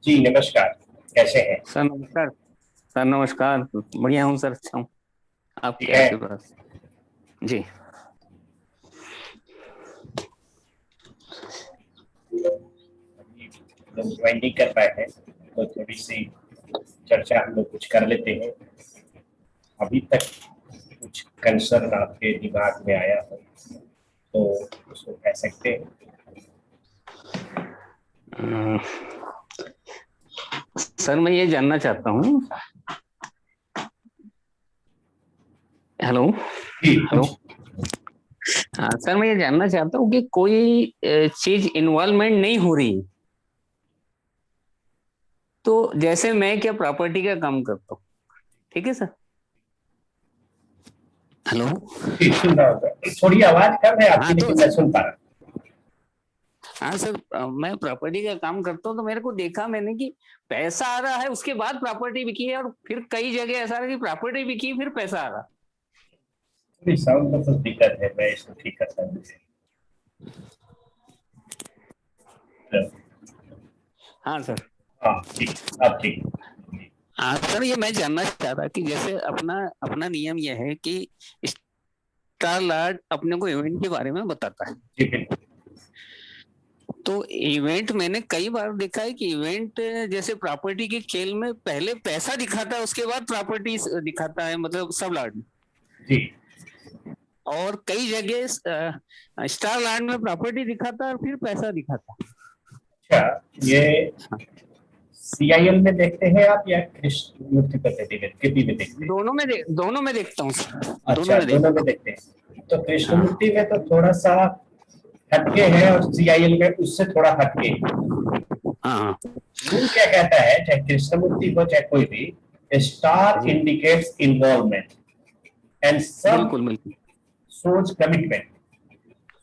जी नमस्कार। कैसे हैं? सर नमस्कार। सर नमस्कार, बढ़िया हूँ सर, अच्छा हूँ। ठीक आपके है। आशीर्वाद से। जी। अभी लोग ज्वाइन नहीं कर पाए हैं तो थोड़ी सी चर्चा हम लोग कुछ कर लेते हैं। अभी तक कुछ कंसर्न आपके दिमाग में आया हो तो उसको कह सकते हैं। अम, सर मैं ये जानना चाहता हूँ। हेलो। जी हेलो। कुछ। हाँ सर, मैं ये जानना चाहता हूँ कि कोई चीज इन्वॉल्वमेंट नहीं हो रही, तो जैसे मैं क्या प्रॉपर्टी का काम करता हूँ, ठीक है सर। हेलो। जी सुन रहा होगा, थोड़ी आवाज कम है आपकी हाँ तो लेकिन मैं सुन पा रहा हाँ सर, मैं प्रॉपर्टी का काम करता हूँ, तो मेरे को देखा मैंने कि पैसा आ रहा है, उसके बाद प्रॉपर्टी बिकी है, और फिर कई जगह ऐसा है कि प्रॉपर्टी बिकी फिर पैसा आ रहा। हूँ। थोड़ी साउंड में कुछ दिक्कत है, मैं इसको ठीक करता हूँ। हाँ सर। हाँ ठीक, अब ठीक। जी हाँ सर, ये मैं जानना चाह रहा कि जैसे अपना अपना नियम यह है कि स्टार लार्ड अपने को इवेंट के बारे में बताता है। जी बिल्कुल। तो इवेंट मैंने कई बार देखा है कि इवेंट जैसे प्रॉपर्टी के खेल में पहले पैसा दिखाता है, उसके बाद प्रॉपर्टी दिखाता है, मतलब सब लार्ड। जी और कई जगह स्टार लार्ड में प्रॉपर्टी दिखाता है और फिर पैसा दिखाता अच्छा। ये है। सीआईएल में देखते हैं आप या कृष्ण मूर्ति पद्धति में केपी में देखते हैं? दोनों में देखता हूँ सर, दोनों अच्छा, में दोनों देखता में हूँ। देखते हैं तो हाँ कृष्णमूर्ति में तो थोड़ा सा हटके है और सीआईएल में उससे थोड़ा हटके है। हाँ हाँ। रूल क्या कहता है, चाहे कृष्णमूर्ति हो चाहे कोई भी, स्टार जी इंडिकेट्स इन्वॉल्वमेंट एंड सब बिल्कुल बिल्कुल। Shows commitment.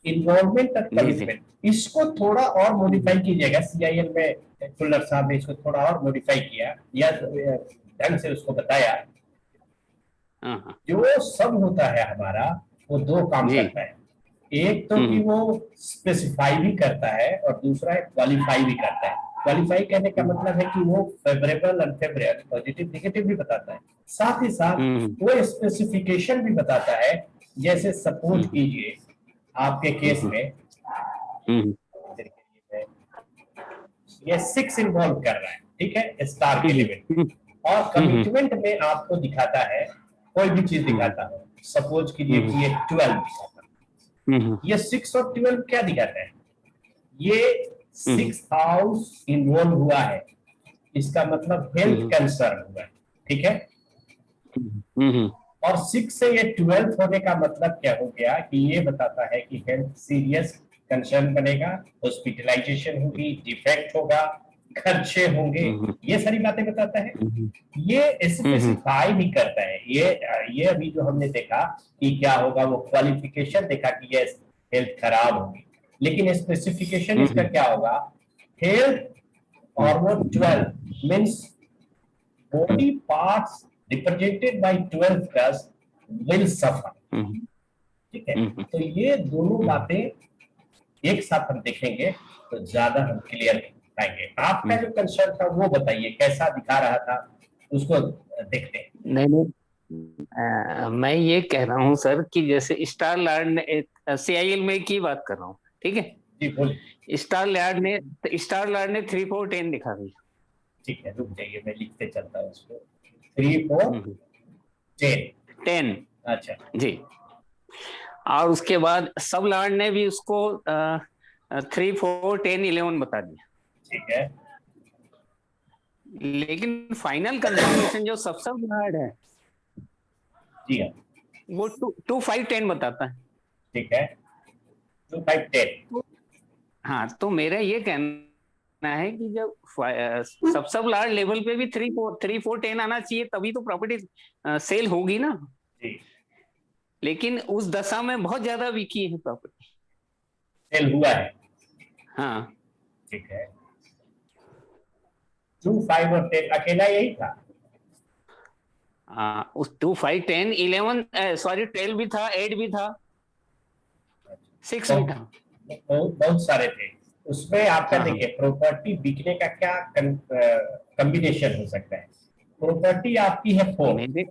इन्वॉल्वमेंट और जी जी। कमिटमेंट, इसको थोड़ा और मॉडिफाई कीजिएगा। सीआईएल में खुल्लर साहब ने इसको थोड़ा और मॉडिफाई किया या ढंग से उसको बताया। हाँ हाँ। जो सब होता है हमारा, वो दो काम जी। करता है। एक तो कि वो स्पेसिफाई भी करता है और दूसरा है क्वालिफाई भी करता है। क्वालिफाई करने का हम्म मतलब है कि वो फेवरेबल अनफेवरेबल पॉजिटिव नेगेटिव भी बताता है। साथ ही साथ हम्म वो स्पेसिफिकेशन भी बताता है। जैसे सपोज हम्म कीजिए आपके केस हम्म में हम्म ये सिक्स इन्वॉल्व कर रहा है, ठीक है, स्टार के हम्म लेवल पे। और हम्म कमिटमेंट में आपको दिखाता है, कोई भी चीज हम्म दिखाता हो, सपोज कीजिए हम्म कि ये 12 दिखाता है। हम्म ये 6 और 12 क्या दिखाता है? ये हम्म 6th हाउस इन्वॉल्व हुआ है, इसका मतलब हेल्थ हम्म कंसर्न हुआ है, ठीक है। हम्म और 6 से ये 12th होने का मतलब क्या हो गया कि ये बताता है कि हेल्थ सीरियस कंसर्न बनेगा, हॉस्पिटलाइजेशन होगी, डिफेक्ट होगा, खर्चे होंगे, हम्म ये सारी बातें बताता है। हम्म ये हम्म स्पेसिफाई भी करता है। ये अभी जो हमने देखा कि क्या होगा, वो क्वालिफिकेशन देखा कि ये हेल्थ खराब होगी, लेकिन स्पेसिफिकेशन इसका हम्म क्या होगा? हेल्थ और वो 12 means body parts represented by 12 plus will suffer, ठीक है। तो ये दोनों बातें एक साथ हम देखेंगे तो ज्यादा हम क्लियर पाएंगे। आपका जो कंसर्न था वो बताइए, कैसा दिखा रहा था, उसको देखते हैं। नहीं नहीं, मैं ये कह रहा हूँ सर कि जैसे स्टार लार्ड ने सीआईएल में की बात कर रहा हूँ, ठीक है। जी बोलिए। स्टार लार्ड ने 3 4 10 दिखा दिया। ठीक है, रुक जाइए, मैं लिखते चलता हूँ उसको। 3 4 10। 10। अच्छा। जी। और उसके बाद सब लार्ड ने भी उसको 3 4 10 11 बता दिया। ठीक है। लेकिन फाइनल कंफर्मेशन जो सब लार्ड है, जी हाँ। वो 2 5 10 बताता है। ठीक है। 2 5 10। तो हाँ, तो मेरा ये कहना है कि जब सब लार्ज लेवल पे भी 3 4 10 आना चाहिए, तभी तो प्रॉपर्टी सेल होगी ना। जी। लेकिन उस दशा में बहुत ज्यादा बिकी है प्रॉपर्टी। सेल हुआ है। हाँ। ठीक है। 2 5 और 10 अकेला यही था? उस 2 5 10 11, सॉरी 12 भी था, 8 भी था, 6 भी बहुत था। बहुत बहुत सारे थे। उसमें आपका हाँ, हाँ। देखिए प्रॉपर्टी बिकने का क्या कॉम्बिनेशन हो सकता है। प्रॉपर्टी आपकी है 4, मेरे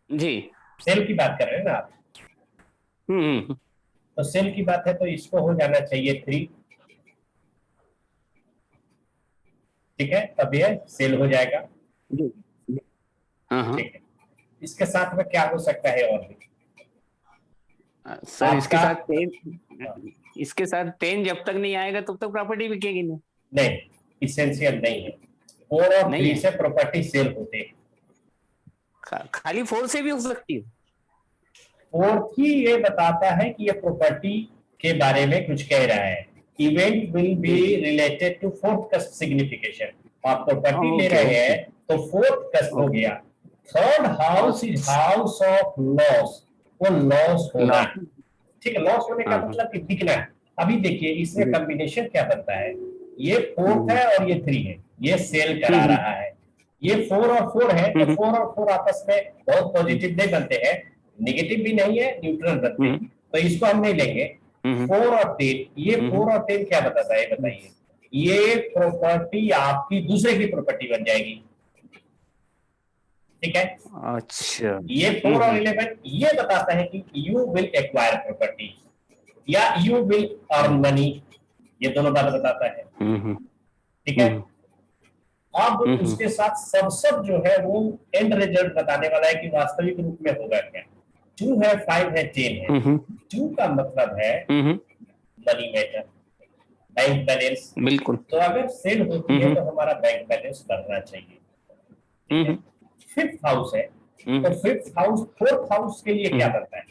जी। सेल की बात कर रहे हैं ना आप, हम्म। तो सेल की बात है तो इसको हो जाना चाहिए 3, ठीक है, तब ये सेल हो जाएगा। जी। हाँ, हाँ। ठीक है, इसके साथ में क्या हो सकता है और भी सर इसके आपका, साथ 10 जब तक नहीं आएगा तब तक प्रॉपर्टी बिकेगी नहीं। नहीं, इसेंशियल नहीं है, 4 और नहीं 3 है। से प्रॉपर्टी सेल होते हैं। खाली 4 से भी हो सकती है। फोर्थ ही ये बताता है कि ये प्रॉपर्टी के बारे में कुछ कह रहा है। Event will be related to fourth cusp signification. आप प्रॉपर्टी ले ओके, रहे ओके, हैं तो फोर्थ कस्ट हो ओके। गया। Third house is house of loss, वो लॉस होना लॉ। है। ठीक है, लॉस होने का हाँ, हाँ। मतलब कि बिकना है। अभी देखिए इसमें जी। कॉम्बिनेशन क्या बनता है, ये फोर्थ हम्म, है और ये 3 है, ये सेल करा हम्म, रहा है। ये 4 और 4 है तो हम्म, 4 और 4 आपस में बहुत पॉजिटिव नहीं बनते हैं, निगेटिव भी नहीं है, न्यूट्रल बनते हैं, हम्म, तो इसको हम नहीं लेंगे। हम्म, 4 और 3, ये हम्म, 4 और 3 क्या बताता है बताइए। ये प्रॉपर्टी आपकी दूसरे की प्रॉपर्टी बन जाएगी। ठीक है, अच्छा। ये 4 और 11 ये बताता है कि यू विल एक्वायर प्रॉपर्टी या यू विल अर्न मनी, ये दोनों बात बताता है। हम्म, ठीक है, हम्म, अब हम्म, उसके साथ सब जो है वो एंड रिजल्ट बताने वाला है कि वास्तविक रूप में होगा क्या। 2 है, 5 है, 10 है। हम्म, 2 का मतलब है हम्म, मनी मैटर, बैंक बैलेंस। बिल्कुल। तो अगर सेल होती है हम्म, तो हमारा बैंक बैलेंस बढ़ना चाहिए। ठीक है, हम्म, फिफ्थ हाउस है, हम्म, तो फिफ्थ हाउस फोर्थ हाउस के लिए क्या हम्म, बनता है,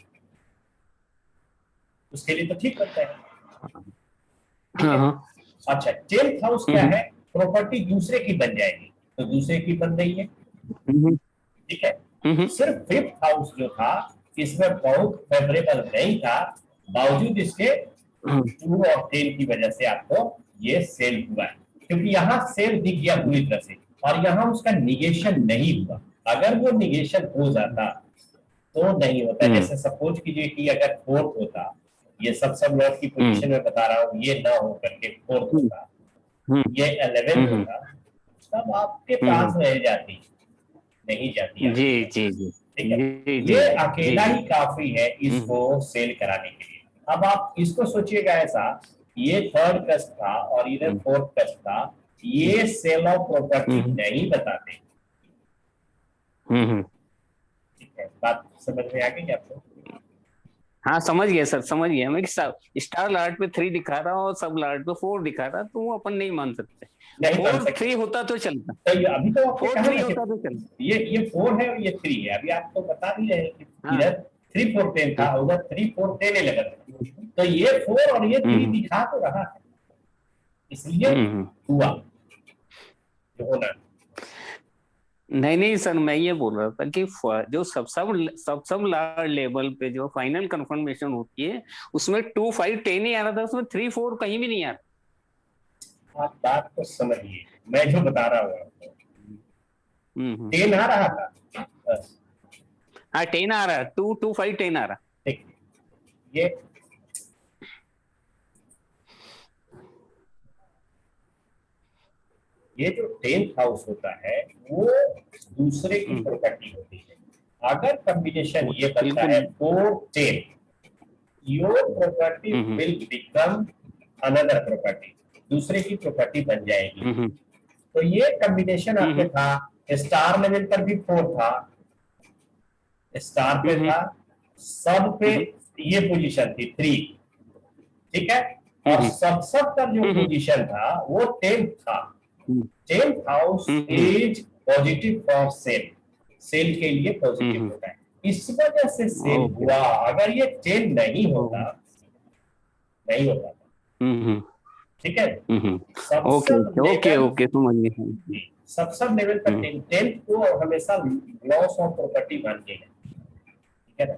उसके लिए तो ठीक बनता है। ठीक हाँ, है, हाँ। अच्छा 10th हाउस क्या हम्म, है, प्रॉपर्टी दूसरे की बन जाएगी, तो दूसरे की बन रही है। हम्म, ठीक है, हम्म, सिर्फ फिफ्थ हाउस जो था इसमें बहुत फेवरेबल नहीं था, बावजूद इसके हम्म, 2 और 10 की वजह से आपको ये सेल हुआ है, क्योंकि यहाँ सेल दिख गया पूरी तरह से और यहाँ उसका निगेशन नहीं हुआ। अगर वो निगेशन हो जाता तो नहीं होता। हम्म, जैसे सपोज कीजिए कि अगर फोर्थ होता, ये सब लॉट की हम्म, पोजीशन में बता रहा हूँ, ये ना हो करके फोर्थ हम्म, होता, हम्म, ये 11 हम्म, होता, तब आपके हम्म, पास रह जाती, नहीं जाती जी, आपके पास। जी, जी, ठीक है, जी, जी, ये जी, अकेला जी। ही काफी है हम्म, इसको सेल कराने के लिए। अब आप इसको सोचिएगा ऐसा, ये थर्ड कस्ट था और इधर हम्म, फोर्थ कस्ट था, ये सेल ऑफ प्रॉपर्टी हम्म, नहीं बताते। हम्म। ठीक है, बात समझ में आ गई आपको। हाँ, समझ गया सर, समझ गया मैं कि सब स्टार लार्ट पे 3 दिखा रहा और सब लार्ट पे 4 दिखा रहा, तो वो अपन नहीं मान सकते। नहीं मान 4 सकते, 3 होता तो चलता। तो ये अभी तो आपने 4 कहा 3 ना कि होता तो चलता। ये 4 है और ये 3 है, अभी आपको बता भी रहे हैं कि हाँ, इधर 3 4 10 था, हाँ। उधर 3 4 10 11 था, तो ये 4 और ये 3 हम्म, दिखा तो रहा है, इसलिए हम्म। हुआ जो होना। नहीं, नहीं सर, मैं ये बोल रहा था कि जो सब लार्ज लेवल पे जो फाइनल कंफर्मेशन होती है, उसमें 2 5 10 ही आ रहा था, उसमें 3 4 कहीं भी नहीं आ रहा। आप बात को समझिए, मैं जो बता रहा हूँ आपको, हम्म, 10 आ रहा था बस। हाँ, 10 आ रहा है, 2 2 5 10 आ रहा। ठीक, ये ये जो 10th हाउस होता है वो दूसरे की हम्म, प्रॉपर्टी होती है। अगर कॉम्बिनेशन ये बनता बिल्कुल। है 4 10, your property hmm, will become another property, दूसरे की प्रॉपर्टी बन जाएगी। हम्म, तो ये कॉम्बिनेशन आपके हम्म, था, स्टार लेवल पर भी 4 था, स्टार पे हम्म, था, सब पे हम्म, ये पोजीशन थी 3। ठीक है, और हम्म, सब पर जो हम्म, पोजीशन था वो 10th था। Hmm, 10th house hmm, is positive for sale, sale के लिए पॉजिटिव हम्म, होता है, इस वजह से सेल ओके। हुआ। अगर ये 10 नहीं होता, नहीं होता। हम्म, ठीक है, हम्म, ओके, सबसब ओके, लेवल, ओके, समझ गया। सबसब लेवल पर हम्म, 10th को हमेशा लॉस ऑफ प्रॉपर्टी मान के है। ठीक है ना,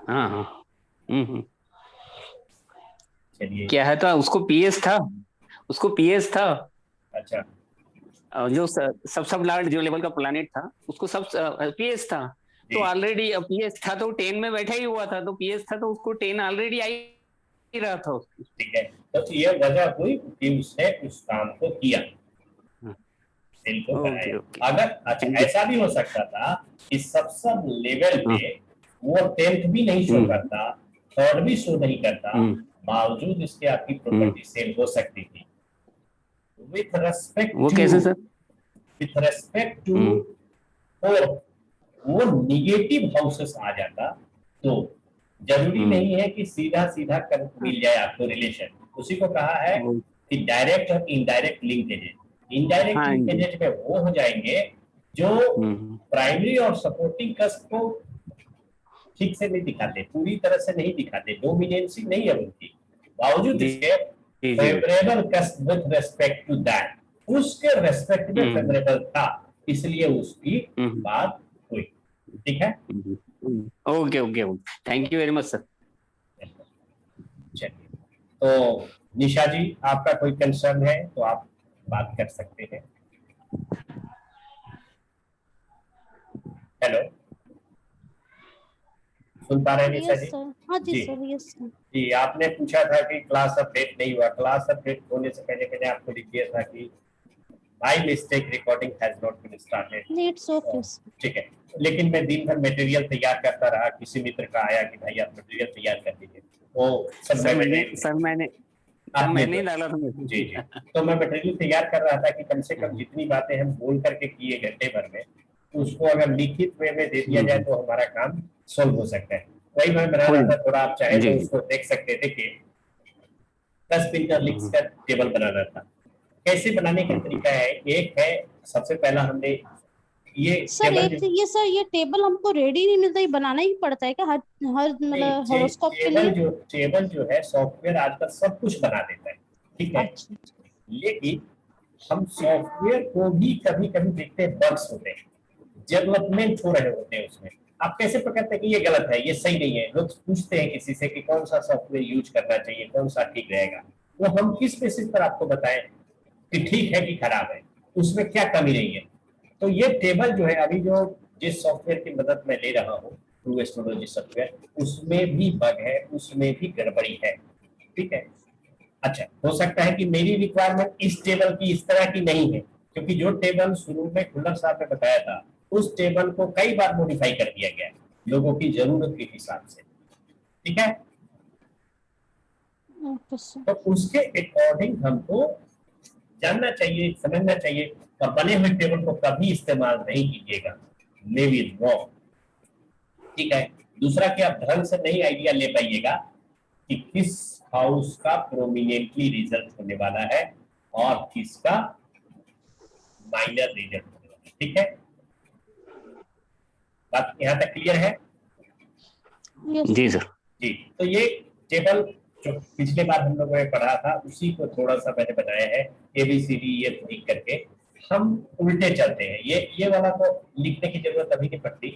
हाँ, हाँ। हम्म। चलिए। क्या है था उसको पीएस था, उसको पीएस था। अच्छा, जो सब लार्ज जो लेवल का प्लानिट था उसको सब पीएस था। तो जी ऑलरेडी पीएस था तो 10 में बैठा ही हुआ था, तो पीएस था तो उसको 10 ऑलरेडी आई ही रहा था उसकी। ठीक है, तो ये वजह हुई कि उसने उस काम को किया, सेल को ओके कराया। ओके, अगर अच्छा थैंक यू। ऐसा भी हो सकता था कि सब लेवल हाँ, पे वो 10th भी नहीं शो हम्म करता, थर्ड भी शो नहीं करता, हम्म बावजूद इसके आपकी हम्म, प्रॉपर्टी सेल हो सकती थी। विथ रेस्पेक्ट वो टू कैसे सर? विथ रेस्पेक्ट टू हम्म और वो निगेटिव हाउसेस आ जाता, तो जरूरी हम्म, नहीं है कि सीधा सीधा कर मिल जाए आपको रिलेशन। उसी को कहा है ओ- कि डायरेक्ट और इनडायरेक्ट लिंकेजेज। इनडायरेक्ट हाँ जी, लिंकेजेज में वो हो जाएंगे जो हम्म, प्राइमरी और सपोर्टिंग कस्ट को ठीक से नहीं दिखाते, पूरी तरह से नहीं दिखाते, डोमिनेंसी नहीं है उनकी, बावजूद जी इसके जी जी, फेवरेबल कस्ट विद रेस्पेक्ट टू दैट, उसके रेस्पेक्ट में हम्म फेवरेबल था, इसलिए उसकी हम्म बात हुई। ठीक है, okay okay okay, thank you very much sir. चलिए, तो निशा जी आपका कोई कंसर्न है तो आप बात कर सकते हैं। हेलो, सुन पा रहे हैं निशा यस जी? सर, हाँ जी जी सर, यस सर। जी, आपने पूछा था कि क्लास अपडेट नहीं हुआ। क्लास अपडेट होने से पहले मैंने आपको लिख दिया था कि by mistake recording has not been started. It's okay sir. ठीक है, लेकिन मैं दिन भर मटेरियल तैयार करता रहा, किसी मित्र का आया कि भाई आप मटेरियल तैयार कर दीजिए, वो सब सर मैंने आपने मैंने ही तो डाला था जी मैसेज। जी, तो मैं मटेरियल तैयार कर रहा था कि कम से कम हम्म जितनी बातें हम बोल करके किए घंटे भर में, उसको अगर लिखित वे में दे दिया जाए तो हमारा काम सोल्व हो सकता है। वही मैं बना हो रहा था, थोड़ा आप चाहे जी तो जी, उसको देख सकते थे कि 10 प्रिंटर लिंक्स का टेबल बनाना था। कैसे बनाने का तरीका है, एक है, सबसे पहला हमने ये सर टेबल एक ये सर, ये टेबल हमको रेडी नहीं मिलता, ये बनाना ही पड़ता है क्या हर हर मतलब हॉरोस्कोप के लिए? टेबल जो है सॉफ्टवेयर आजकल सब कुछ बना देता है, ठीक है, अच्छा। लेकिन हम सॉफ्टवेयर को भी कभी कभी देखते हैं बग्स होते हैं, डेवलपमेंट हो रहे होते हैं उसमें। आप कैसे पकड़ते हैं कि ये गलत है, ये सही नहीं है? लोग पूछते हैं किसी से कि कौन सा सॉफ्टवेयर यूज करना चाहिए, कौन सा ठीक रहेगा, वो हम किस बेसिस पर आपको बताएं कि ठीक है कि खराब है, उसमें क्या कमी नहीं है? तो ये टेबल जो है, अभी जो जिस सॉफ्टवेयर की मदद मैं ले रहा हूँ, ट्रू एस्ट्रोलॉजी सॉफ्टवेयर, उसमें भी बग है, उसमें भी गड़बड़ी है। ठीक है, अच्छा हो सकता है कि मेरी रिक्वायरमेंट इस टेबल की इस तरह की नहीं है, क्योंकि जो टेबल शुरू में खुल्लर साहब ने बताया था, उस टेबल को कई बार मॉडिफाई कर दिया गया है लोगों की जरूरत के हिसाब से। ठीक है, ओके सर। तो उसके अकॉर्डिंग हमको जानना चाहिए, समझना चाहिए, और बने हुए टेबल को कभी इस्तेमाल नहीं कीजिएगा, मे बी रॉन्ग। ठीक है, दूसरा कि आप ढंग से नहीं आइडिया ले पाइएगा कि किस हाउस का प्रोमिनेंटली रिजल्ट होने वाला है और किसका माइनर रिजल्ट होने वाला है। ठीक है, बात यहाँ तक क्लियर है? यस जी सर। सर। जी, तो ये टेबल जो पिछले बार हम लोगों ने पढ़ा था, उसी को थोड़ा सा मैंने बनाया है, ABCD लिख करके। हम उल्टे चलते हैं, ये वाला तो लिखने की जरूरत अभी नहीं पड़ती।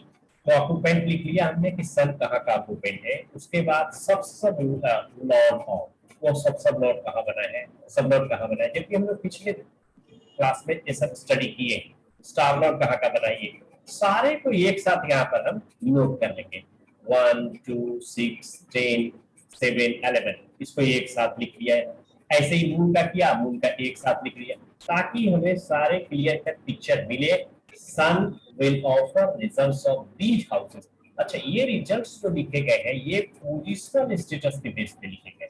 तो ऑक्यूपेंट लिख लिया हमने कि सन कहाँ का ऑक्यूपेंट है, उसके बाद सब लॉर्ड ऑफ, वो सब लॉर्ड कहाँ बना है, सब लॉर्ड कहाँ बना है, जबकि हम लोग पिछले क्लास में ये सब स्टडी किए। स्टार लॉर्ड कहाँ का बनाइए, सारे को एक साथ यहाँ पर हम नोट कर लेंगे। 1 2 6 10 7 11, इसको एक साथ लिख लिया है। ऐसे ही मून का किया, मून का एक साथ लिख लिया, ताकि हमें सारे क्लियर कट पिक्चर मिले। Sun will offer results of these houses. अच्छा, ये रिजल्ट्स जो लिखे गए हैं, ये पोजिशनल स्टेटस के बेस पे लिखे गए।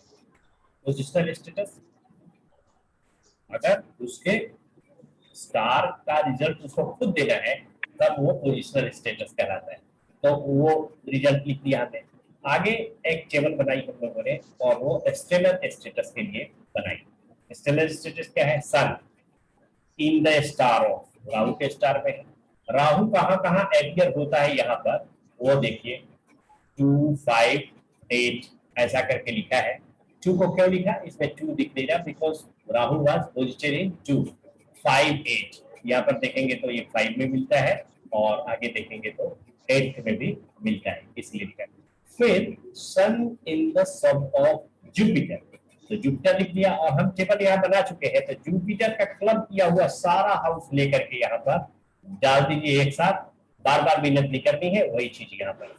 पोजिशनल स्टेटस, अगर उसके स्टार का रिजल्ट उसको खुद देना है, तब वो पोजिशनल स्टेटस कहलाता है। तो वो रिजल्ट लिख दिया हमने। आगे एक टेबल बनाई हम लोगों ने, और वो स्टेलर स्टेटस के लिए बनाई। स्टेलर स्टेटस क्या है? Sun in the star of, Rahu के स्टार में है। राहु कहाँ कहाँ एपियर होता है यहाँ पर, वो देखिए 2 5 8 ऐसा करके लिखा है। 2 को क्यों लिखा, इसमें 2 दिख नहीं रहा, बिकॉज राहु वाज पोजिटेड इन 2 5 8। यहाँ पर देखेंगे तो ये 5 में मिलता है, और आगे देखेंगे तो 8 में भी मिलता है, इसलिए लिखा है। फिर sun in the sub of Jupiter, तो जुपिटर लिख दिया, और हम टेबल यहाँ बना चुके हैं, तो जुपिटर का क्लब किया हुआ सारा हाउस लेकर के यहाँ पर डाल दीजिए एक साथ। बार बार मेहनत नहीं करनी है, वही चीज यहाँ पर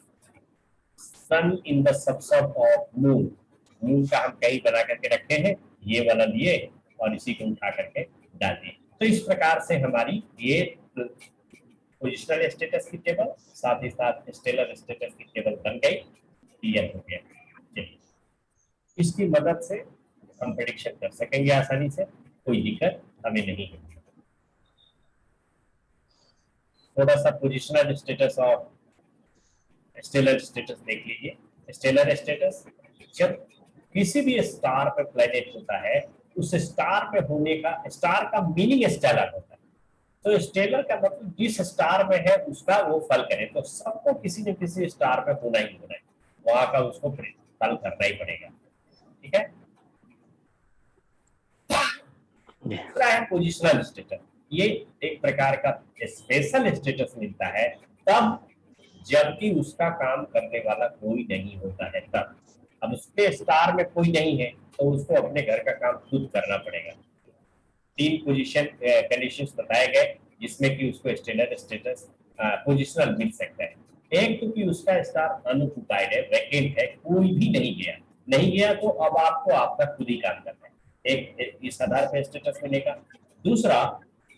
sun in the subset of moon, moon का हम कहीं बना करके रखे हैं, ये वाला लिए और इसी को उठा करके डाल दिए। तो इस प्रकार से हमारी ये पोजिशनल स्टेटस की टेबल साथ ही साथ स्टेलर स्टेटस की टेबल बन गई, क्लियर हो गया। चलिए इसकी मदद से हम प्रेडिक्शन कर सकेंगे आसानी से, कोई दिक्कत हमें नहीं है। थोड़ा सा पोजिशनल स्टेटस और स्टेलर स्टेटस देख लीजिए। स्टेलर स्टेटस, जब किसी भी स्टार पे प्लैनेट होता है, उस स्टार पे होने का, स्टार का मीनिंग स्टेलर होता है, तो स्टेलर का मतलब जिस स्टार में है उसका वो फल करे, तो सबको किसी न किसी स्टार पे होना ही होना है, वहां का उसको फल करना ही पड़ेगा। ठीक है, दूसरा है पोजिशनल स्टेटस। ये एक प्रकार का स्पेशल स्टेटस मिलता है तब जबकि उसका काम करने वाला कोई नहीं होता है तब। अब उसके स्टार में कोई नहीं है तो उसको अपने घर का काम खुद करना पड़ेगा। 3 पोजीशन कंडीशंस बताए गए जिसमें कि उसको स्टेलर स्टेटस पोजिशनल मिल सकता है। एक तो कि उसका स्टार अनऑक्युपाइड है, वैकेंट है, कोई भी नहीं गया तो अब आपको आपका खुद ही काम करना है, एक इस आधार पर स्टेटस मिलेगा। दूसरा,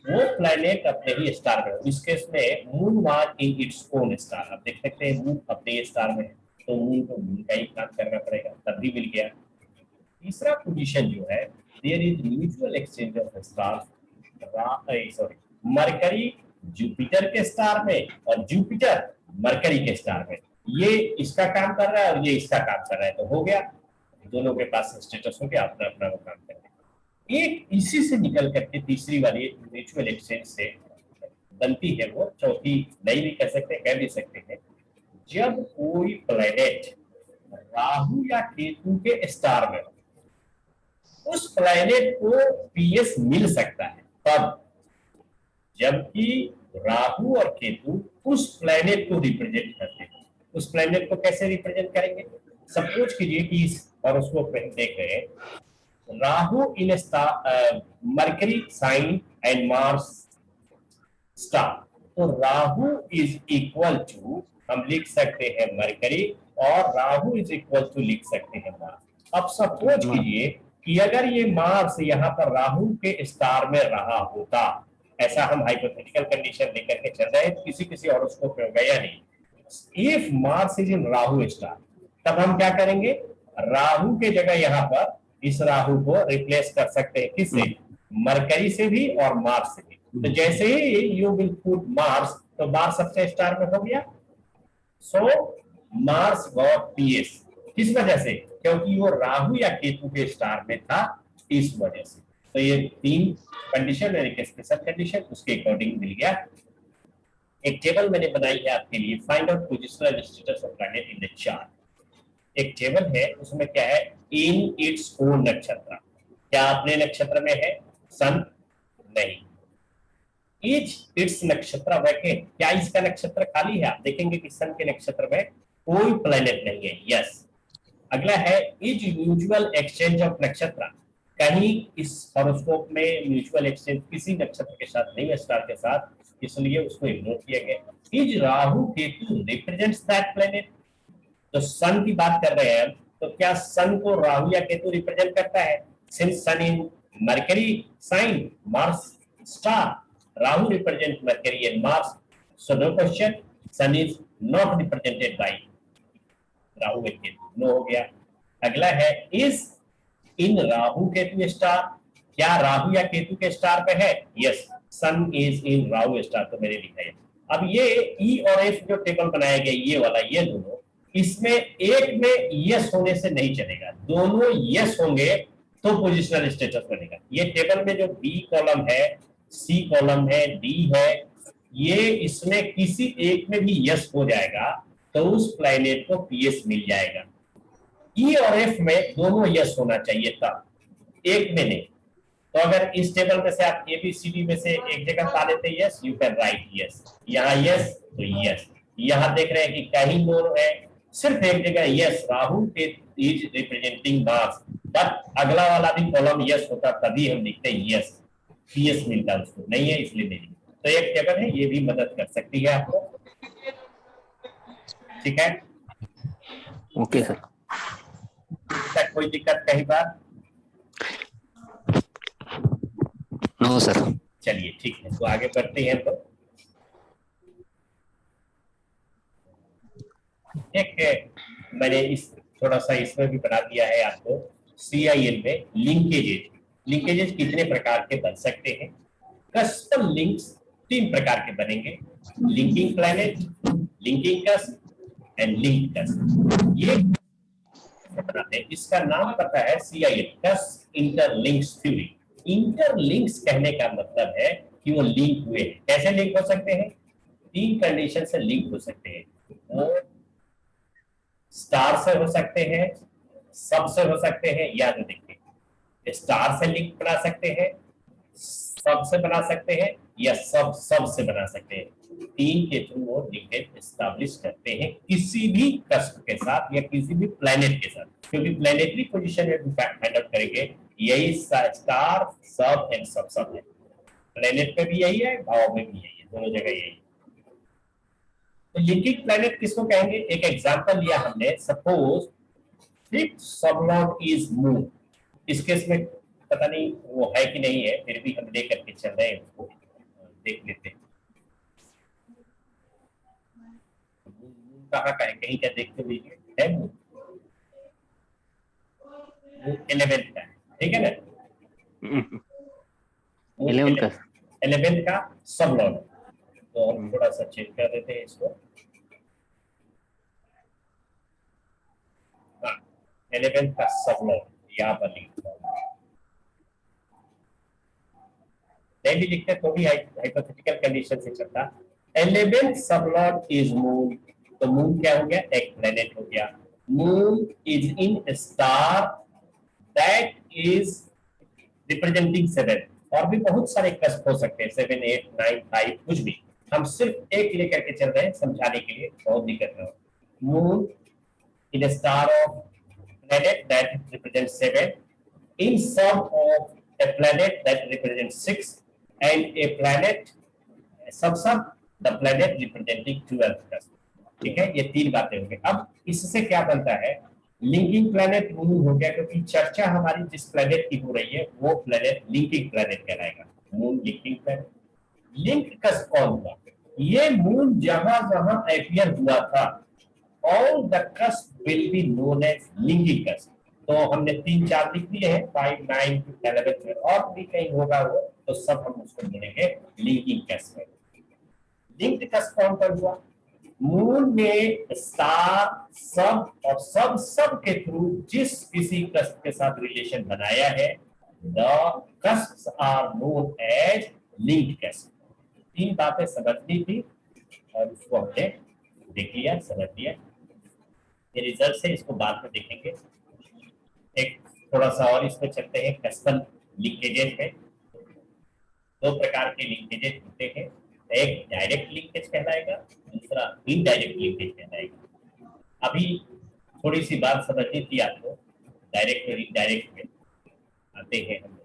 वो प्लैनेट अपने ही स्टार में, इस केस में moon was in its own star. आप देख सकते हैं मून अपने स्टार में है तो मून को मून का ही काम करना पड़ेगा, तब भी मिल गया। तीसरा पोजीशन जो है, there is mutual exchange of stars, sorry Mercury Jupiter के स्टार में और जुपिटर मरकरी के स्टार में, ये इसका काम कर रहा है और ये इसका काम कर रहा है, तो हो गया, दोनों के पास स्टेटस हो गया, अपना अपना वो काम कर रहे हैं। एक इसी से निकल करके तीसरी वाली म्यूचुअल एक्सचेंज से बनती है, वो चौथी नहीं भी कह सकते, कह भी सकते हैं, जब कोई प्लैनेट राहु या केतु के स्टार में, उस प्लैनेट को पीएस मिल सकता है तब, जबकि राहु और केतु उस प्लैनेट को रिप्रेजेंट करते हैं। उस प्लैनेट को कैसे रिप्रेजेंट करेंगे? सपोज कीजिए कि और उसको देख रहे हैं, Rahu in star, Mercury sign and Mars star, तो राहु इज इक्वल टू, हम लिख सकते हैं मरकरी, और राहु इज इक्वल टू लिख सकते हैं मार्स। अब सपोज कीजिए कि अगर ये मार्स यहाँ पर राहु के स्टार में रहा होता, ऐसा हम हाइपोथेटिकल कंडीशन लेकर के चल रहे हैं, किसी किसी हॉरोस्कोप में गया नहीं। If Mars is in Rahu star, तब हम क्या करेंगे, राहु के जगह यहाँ पर इस राहु को रिप्लेस कर सकते हैं, किससे? मरकरी से भी और मार्स से भी। तो जैसे ही यू विल पुट मार्स, तो मार्स सबसे स्टार में हो गया, सो मार्स गॉट पीएस। किस वजह से? क्योंकि वो राहु या केतु के स्टार में था, इस वजह से। तो ये 3 कंडीशन और एक स्पेशल कंडीशन उसके अकॉर्डिंग मिल गया। एक टेबल मैंने बनाई है आपके लिए, find out positional status of planet in the chart. एक टेबल है, उसमें क्या है, इन इट्स ओन नक्षत्र। क्या अपने नक्षत्र में है? सन नहीं। इज इट्स नक्षत्र वैकेंट, क्या इसका नक्षत्र खाली है? आप देखेंगे कि सन के नक्षत्र में कोई प्लैनेट नहीं है, यस। अगला है, इज म्यूचुअल एक्सचेंज ऑफ नक्षत्र, कहीं इस हॉरोस्कोप में म्यूचुअल एक्सचेंज किसी नक्षत्र के साथ नहीं है, स्टार के साथ, इसलिए उसको इग्नोर किया गया। Is Rahu Ketu represents that planet, तो सन की बात कर रहे हैं, तो क्या सन को राहु या केतु रिप्रेजेंट करता है? Since sun in Mercury sign Mars star, Rahu represent Mercury and Mars, so no question, sun is not represented by Rahu and Ketu, no हो गया। अगला है, is in Rahu Ketu star, क्या राहु या केतु के स्टार पे है? Yes, sun is in Rahu star, तो मैंने लिखा है। अब ये ई और एफ जो टेबल बनाया गया, ये वाला, ये दोनों, इसमें एक में यस होने से नहीं चलेगा, दोनों यस होंगे तो पोजिशनल स्टेटस बनेगा। ये टेबल में जो बी कॉलम है, सी कॉलम है, डी है, ये इसमें किसी एक में भी यस हो जाएगा तो उस प्लैनेट को पीएस मिल जाएगा। ई और एफ में दोनों यस होना चाहिए तब, एक में नहीं। तो अगर इस टेबल में से आप ए बी सी डी में से एक जगह पा लेते yes, you can write yes, यहाँ यस तो यस। यहाँ देख रहे हैं कि कहीं दोनों है, सिर्फ एक जगह yes, Rahu is representing Mars, but अगला वाला भी कॉलम यस होता तभी हम लिखते हैं यस, पीएस मिलता है, उसको नहीं है इसलिए नहीं। तो एक टेबल है, ये भी मदद कर सकती है आपको, ठीक है? Okay sir. कोई दिक्कत कहीं बार? No sir. चलिए ठीक है, तो आगे बढ़ते हैं। तो एक मैंने इस थोड़ा सा इसमें भी बना दिया है आपको, CIL में लिंकेजेज। लिंकेजेज कितने प्रकार के बन सकते हैं? कस्टम लिंक्स 3 प्रकार के बनेंगे, लिंकिंग प्लैनेट, लिंकिंग कस्ट एंड लिंक कस्ट। ये बनाते हैं, इसका नाम पता है CIL, कस्ट इंटरलिंक्स थ्योरी। इंटरलिंक्स कहने का मतलब है कि वो लिंक हुए हैं। कैसे लिंक हो सकते हैं? 3 कंडीशन से लिंक हो सकते हैं। वो स्टार से हो सकते हैं, सब से हो सकते हैं, या तो देखिए स्टार से लिंक बना सकते हैं, सब से बना सकते हैं, या सब से बना सकते हैं। 3 के थ्रू वो लिंकेज एस्टैब्लिश करते हैं किसी भी कस्ट के साथ या किसी भी प्लैनेट के साथ, क्योंकि प्लैनेटरी पोजीशन में फाइंड आउट करेंगे यही स्टार सब एंड सब है। प्लैनेट पे भी यही है, भाव में भी यही है, दोनों जगह यही है। तो लिंकिंग प्लैनेट किसको कहेंगे? एक एग्जांपल लिया हमने, सपोज फिफ्थ सबलॉट इज मून। इस केस में पता नहीं वो है कि नहीं है, फिर भी हम लेकर के चल रहे हैं, उसको देख लेते हैं। मून कहाँ का है, कहीं का देखते हुए है मून 11th का है, ठीक है ना? 11th का सबलॉट। तो हम थोड़ा सा चेंज कर देते हैं इसको। 11th का सबलॉट यहाँ पर नहीं भी लिखते तो भी हाइपोथेटिकल कंडीशन से चलता। 11th सबलॉट इज मून, तो मून क्या हो गया? एक प्लेनेट हो गया। Moon is in star that is representing 7। और भी बहुत सारे कस्ट हो सकते हैं, 7, 8, 9, 5, कुछ भी। हम सिर्फ एक लेकर के चल रहे हैं समझाने के लिए, बहुत दिक्कत ना हो। Moon in star of planet that represents 7, in sum of a planet that represents 6, and a planet sub the planet representing 12 cusp। ठीक है, ये 3 बातें हो गई। अब इससे क्या बनता है? लिंकिंग प्लैनेट मून हो गया, क्योंकि चर्चा हमारी जिस प्लैनेट की हो रही है वो प्लैनेट लिंकिंग प्लैनेट कहलाएगा। Moon linking planet. Link cusp कौन हुआ? ये मून जहां जहां अपीयर हुआ था, all the cusp will be known as linking cusp। तो हमने 3, 4 लिख दिए हैं, 5, 9 to 11 में और भी कहीं होगा वो, तो सब हम उसको बोलेंगे लिंकिंग कस्प। लिंक्ड कस्प कौन पर हुआ? मून में स्टार सब और सब के थ्रू जिस किसी कस्प के साथ रिलेशन बनाया है, the cusps are known as linked cusp। 3 बातें समझनी थी और उसको हमने देख लिया, समझ लिया। ये रिजल्ट से इसको बाद में देखेंगे। एक थोड़ा सा और इसमें चलते हैं। कस्टम लिंकेजेज में 2 प्रकार के लिंकेजेज होते हैं, एक डायरेक्ट लिंकेज कहलाएगा, दूसरा इनडायरेक्ट लिंकेज कहलाएगा। अभी थोड़ी सी बात समझनी थी आपको, डायरेक्ट और इनडायरेक्ट में आते हैं हम।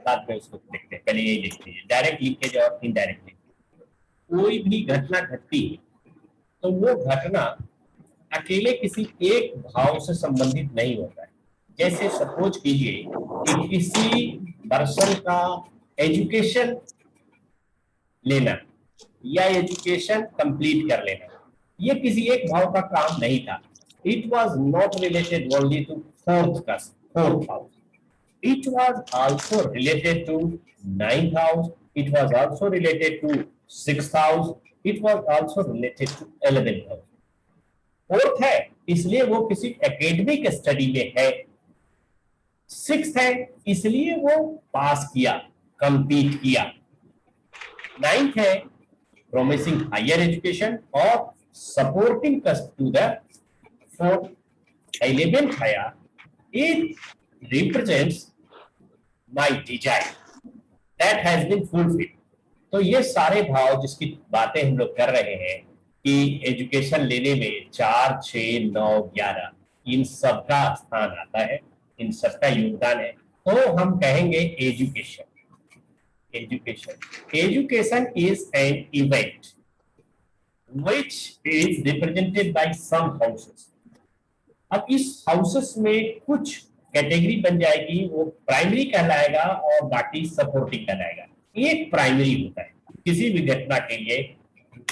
बाद में उसको देखते हैं, पहले यही देखते हैं डायरेक्ट लिंकेज और इनडायरेक्ट लिंकेज। कोई भी घटना घटती है तो वो घटना अकेले किसी एक भाव से संबंधित नहीं होता है। जैसे सपोज कीजिए कि किसी पर्सन का एजुकेशन लेना या एजुकेशन कंप्लीट कर लेना, ये किसी एक भाव का काम नहीं था। It was not related only to fourth house, it was also related to 9th house, it was also related to 6th house, it was also related to 11th house। Fourth है इसलिए वो किसी एकेडमिक स्टडी में है, 6th है इसलिए वो पास किया, कंप्लीट किया, 9th है प्रोमिसिंग हायर एजुकेशन और सपोर्टिंग कस्ट टू द 4th। 11th आया, it represents my desire that has been fulfilled। तो ये सारे भाव जिसकी बातें हम लोग कर रहे हैं कि एजुकेशन लेने में 4, 6, 9, 11 इन सबका स्थान आता है, इन सबका योगदान है, तो हम कहेंगे education. Education is an event which is represented by some houses. अब इस हाउसेस में कुछ कैटेगरी बन जाएगी, वो प्राइमरी कहलाएगा और बाकी सपोर्टिंग कहलाएगा। एक प्राइमरी होता है किसी भी घटना के लिए,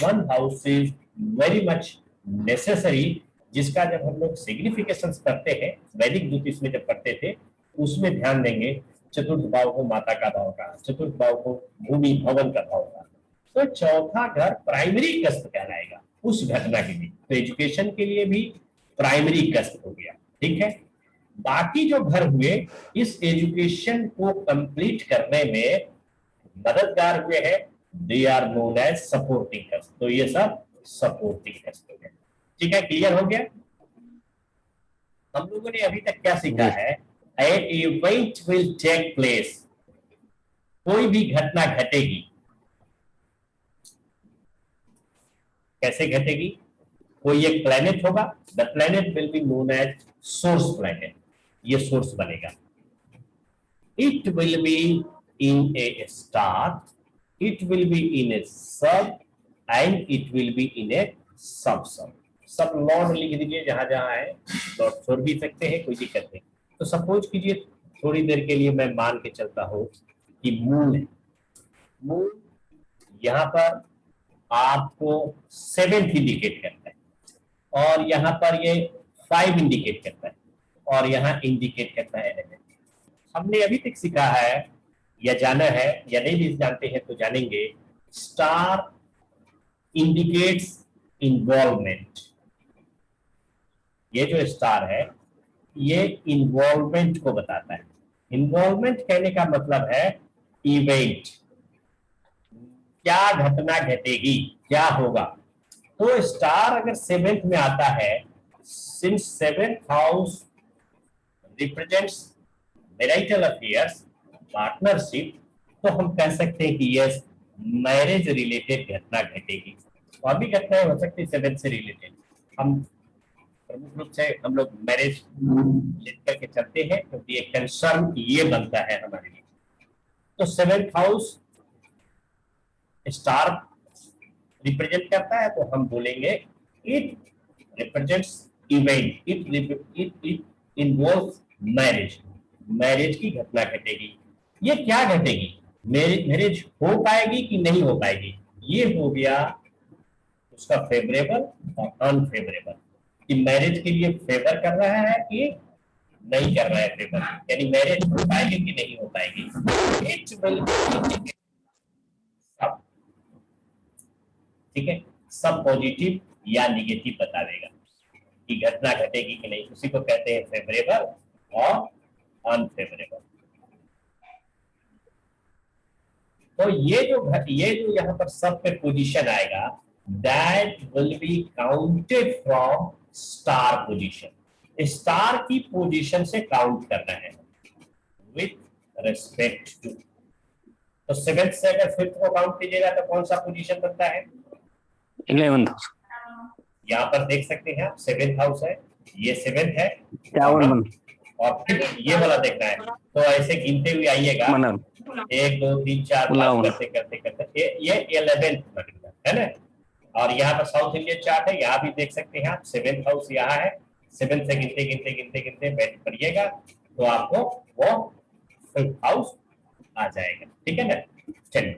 one house is very much necessary, जिसका जब हम लोग सिग्निफिकेशंस करते हैं वैदिक ज्योतिष में जब करते थे, उसमें ध्यान देंगे चतुर्थ भाव को माता का भाव कहा, चतुर्थ भाव को भूमि भवन का भाव कहा, तो चौथा घर प्राइमरी कष्ट कहलाएगा उस घटना के लिए। तो एजुकेशन के लिए भी प्राइमरी कष्ट हो गया, ठीक है। बाकी जो घर हुए इस एजुकेशन को कंप्लीट करने में मददगार हुए हैं, they are known as supporting cusp. तो ये सब सपोर्टिंग कष्ट हो गया, ठीक है, क्लियर हो गया। हम लोगों ने अभी तक क्या सीखा है, an event will take place, कोई भी घटना घटेगी, कैसे घटेगी, कोई एक प्लेनेट होगा, the planet will be known as source planet, ये सोर्स बनेगा। It will be in a star, it will be in a sub and it will be in a sub sub. सब लॉर्ड लिख दीजिए जहां जहां है, Lord छोड़ भी सकते हैं, कोई दिक्कत नहीं। तो सपोज कीजिए थोड़ी देर के लिए मैं मान के चलता हूं कि मून है, मून यहाँ पर आपको 7 इंडिकेट करता है और यहाँ पर ये 5 इंडिकेट करता है और यहाँ इंडिकेट करता है 11। हमने अभी तक सीखा है या जाना है या नहीं भी जानते हैं तो जानेंगे, स्टार इंडिकेट्स इन्वॉल्वमेंट। ये जो स्टार है ये इन्वॉल्वमेंट को बताता है। इन्वॉल्वमेंट कहने का मतलब है इवेंट, क्या घटना घटेगी, क्या होगा। तो स्टार अगर 7th में आता है, since 7th house represents marital affairs, partnership, तो हम कह सकते हैं कि यस मैरिज रिलेटेड घटना घटेगी। और भी घटनाएं हो सकती है 7th से रिलेटेड, हम प्रमुख रूप से हम लोग मैरिज लेकर के चलते हैं क्योंकि एक कंसर्न ये बनता है हमारे लिए। तो 7th हाउस स्टार रिप्रेजेंट करता है, तो हम बोलेंगे it represents event, it involves marriage, marriage की घटना घटेगी। ये क्या घटेगी, मैरिज हो पाएगी कि नहीं हो पाएगी, ये हो गया उसका फेवरेबल और अनफेवरेबल, कि मैरिज के लिए फेवर कर रहा है कि नहीं कर रहा है फेवर, यानी मैरिज हो पाएगी कि नहीं हो पाएगी। इट विल सब, ठीक है, सब पॉजिटिव या निगेटिव बता देगा कि घटना घटेगी कि नहीं, उसी को कहते हैं फेवरेबल और अनफेवरेबल। तो ये जो यहाँ पर सब पे पोजीशन आएगा, that will be counted from star position. Star की पोजीशन से काउंट करना है विथ रेस्पेक्ट टू। तो 7th से अगर 5th को काउंट कीजिएगा तो कौन सा पोजीशन बनता है, 11th। यहाँ पर देख सकते हैं आप 7th हाउस है, ये 7th है और फिर ये वाला देखना है। तो ऐसे गिनते हुए आइएगा, 1 2 3 4 5 करते करते करते ये 11th है ना। और यहाँ पर साउथ इंडियन चार्ट है, यहाँ भी देख सकते हैं आप 7th हाउस यहाँ है। 7th से गिनते गिनते गिनते गिनते बैठ करिएगा तो आपको वो 5th हाउस आ जाएगा, ठीक है ना। चलिए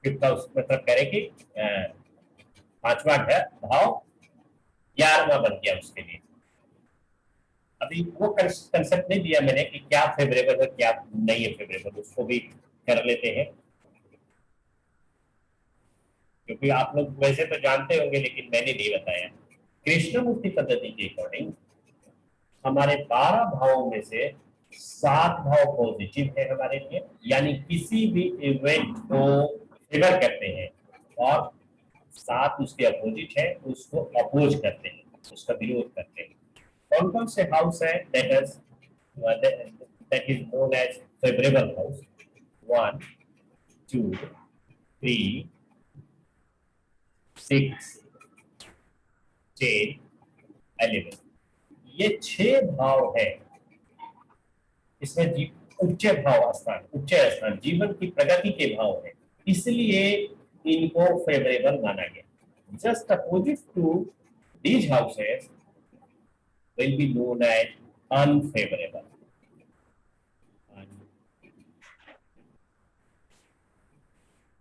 5th हाउस मतलब कह रहे कि 5वां घर भाव 11वां बन गया उसके लिए। अभी वो कंसेप्ट नहीं दिया मैंने कि क्या फेवरेबल है क्या नहीं है फेवरेबल, उसको भी कर लेते हैं क्योंकि आप लोग वैसे तो जानते होंगे लेकिन मैंने नहीं बताया। कृष्णमूर्ति पद्धति के अकॉर्डिंग हमारे 12 भावों में से 7 भाव पॉजिटिव है हमारे लिए, यानी किसी भी इवेंट को फेवर करते हैं, और 7 उसके अपोजिट है, उसको अपोज करते हैं, उसका विरोध करते हैं। कौन कौन से हाउस है, that is known as favourable house, 1 2 3 6 10 11, ये 6 भाव है। इसमें उच्च भाव स्थान, उच्च स्थान जीवन की प्रगति के भाव है, इसलिए इनको फेवरेबल माना गया। Just opposite to these houses will be known as unfavourable.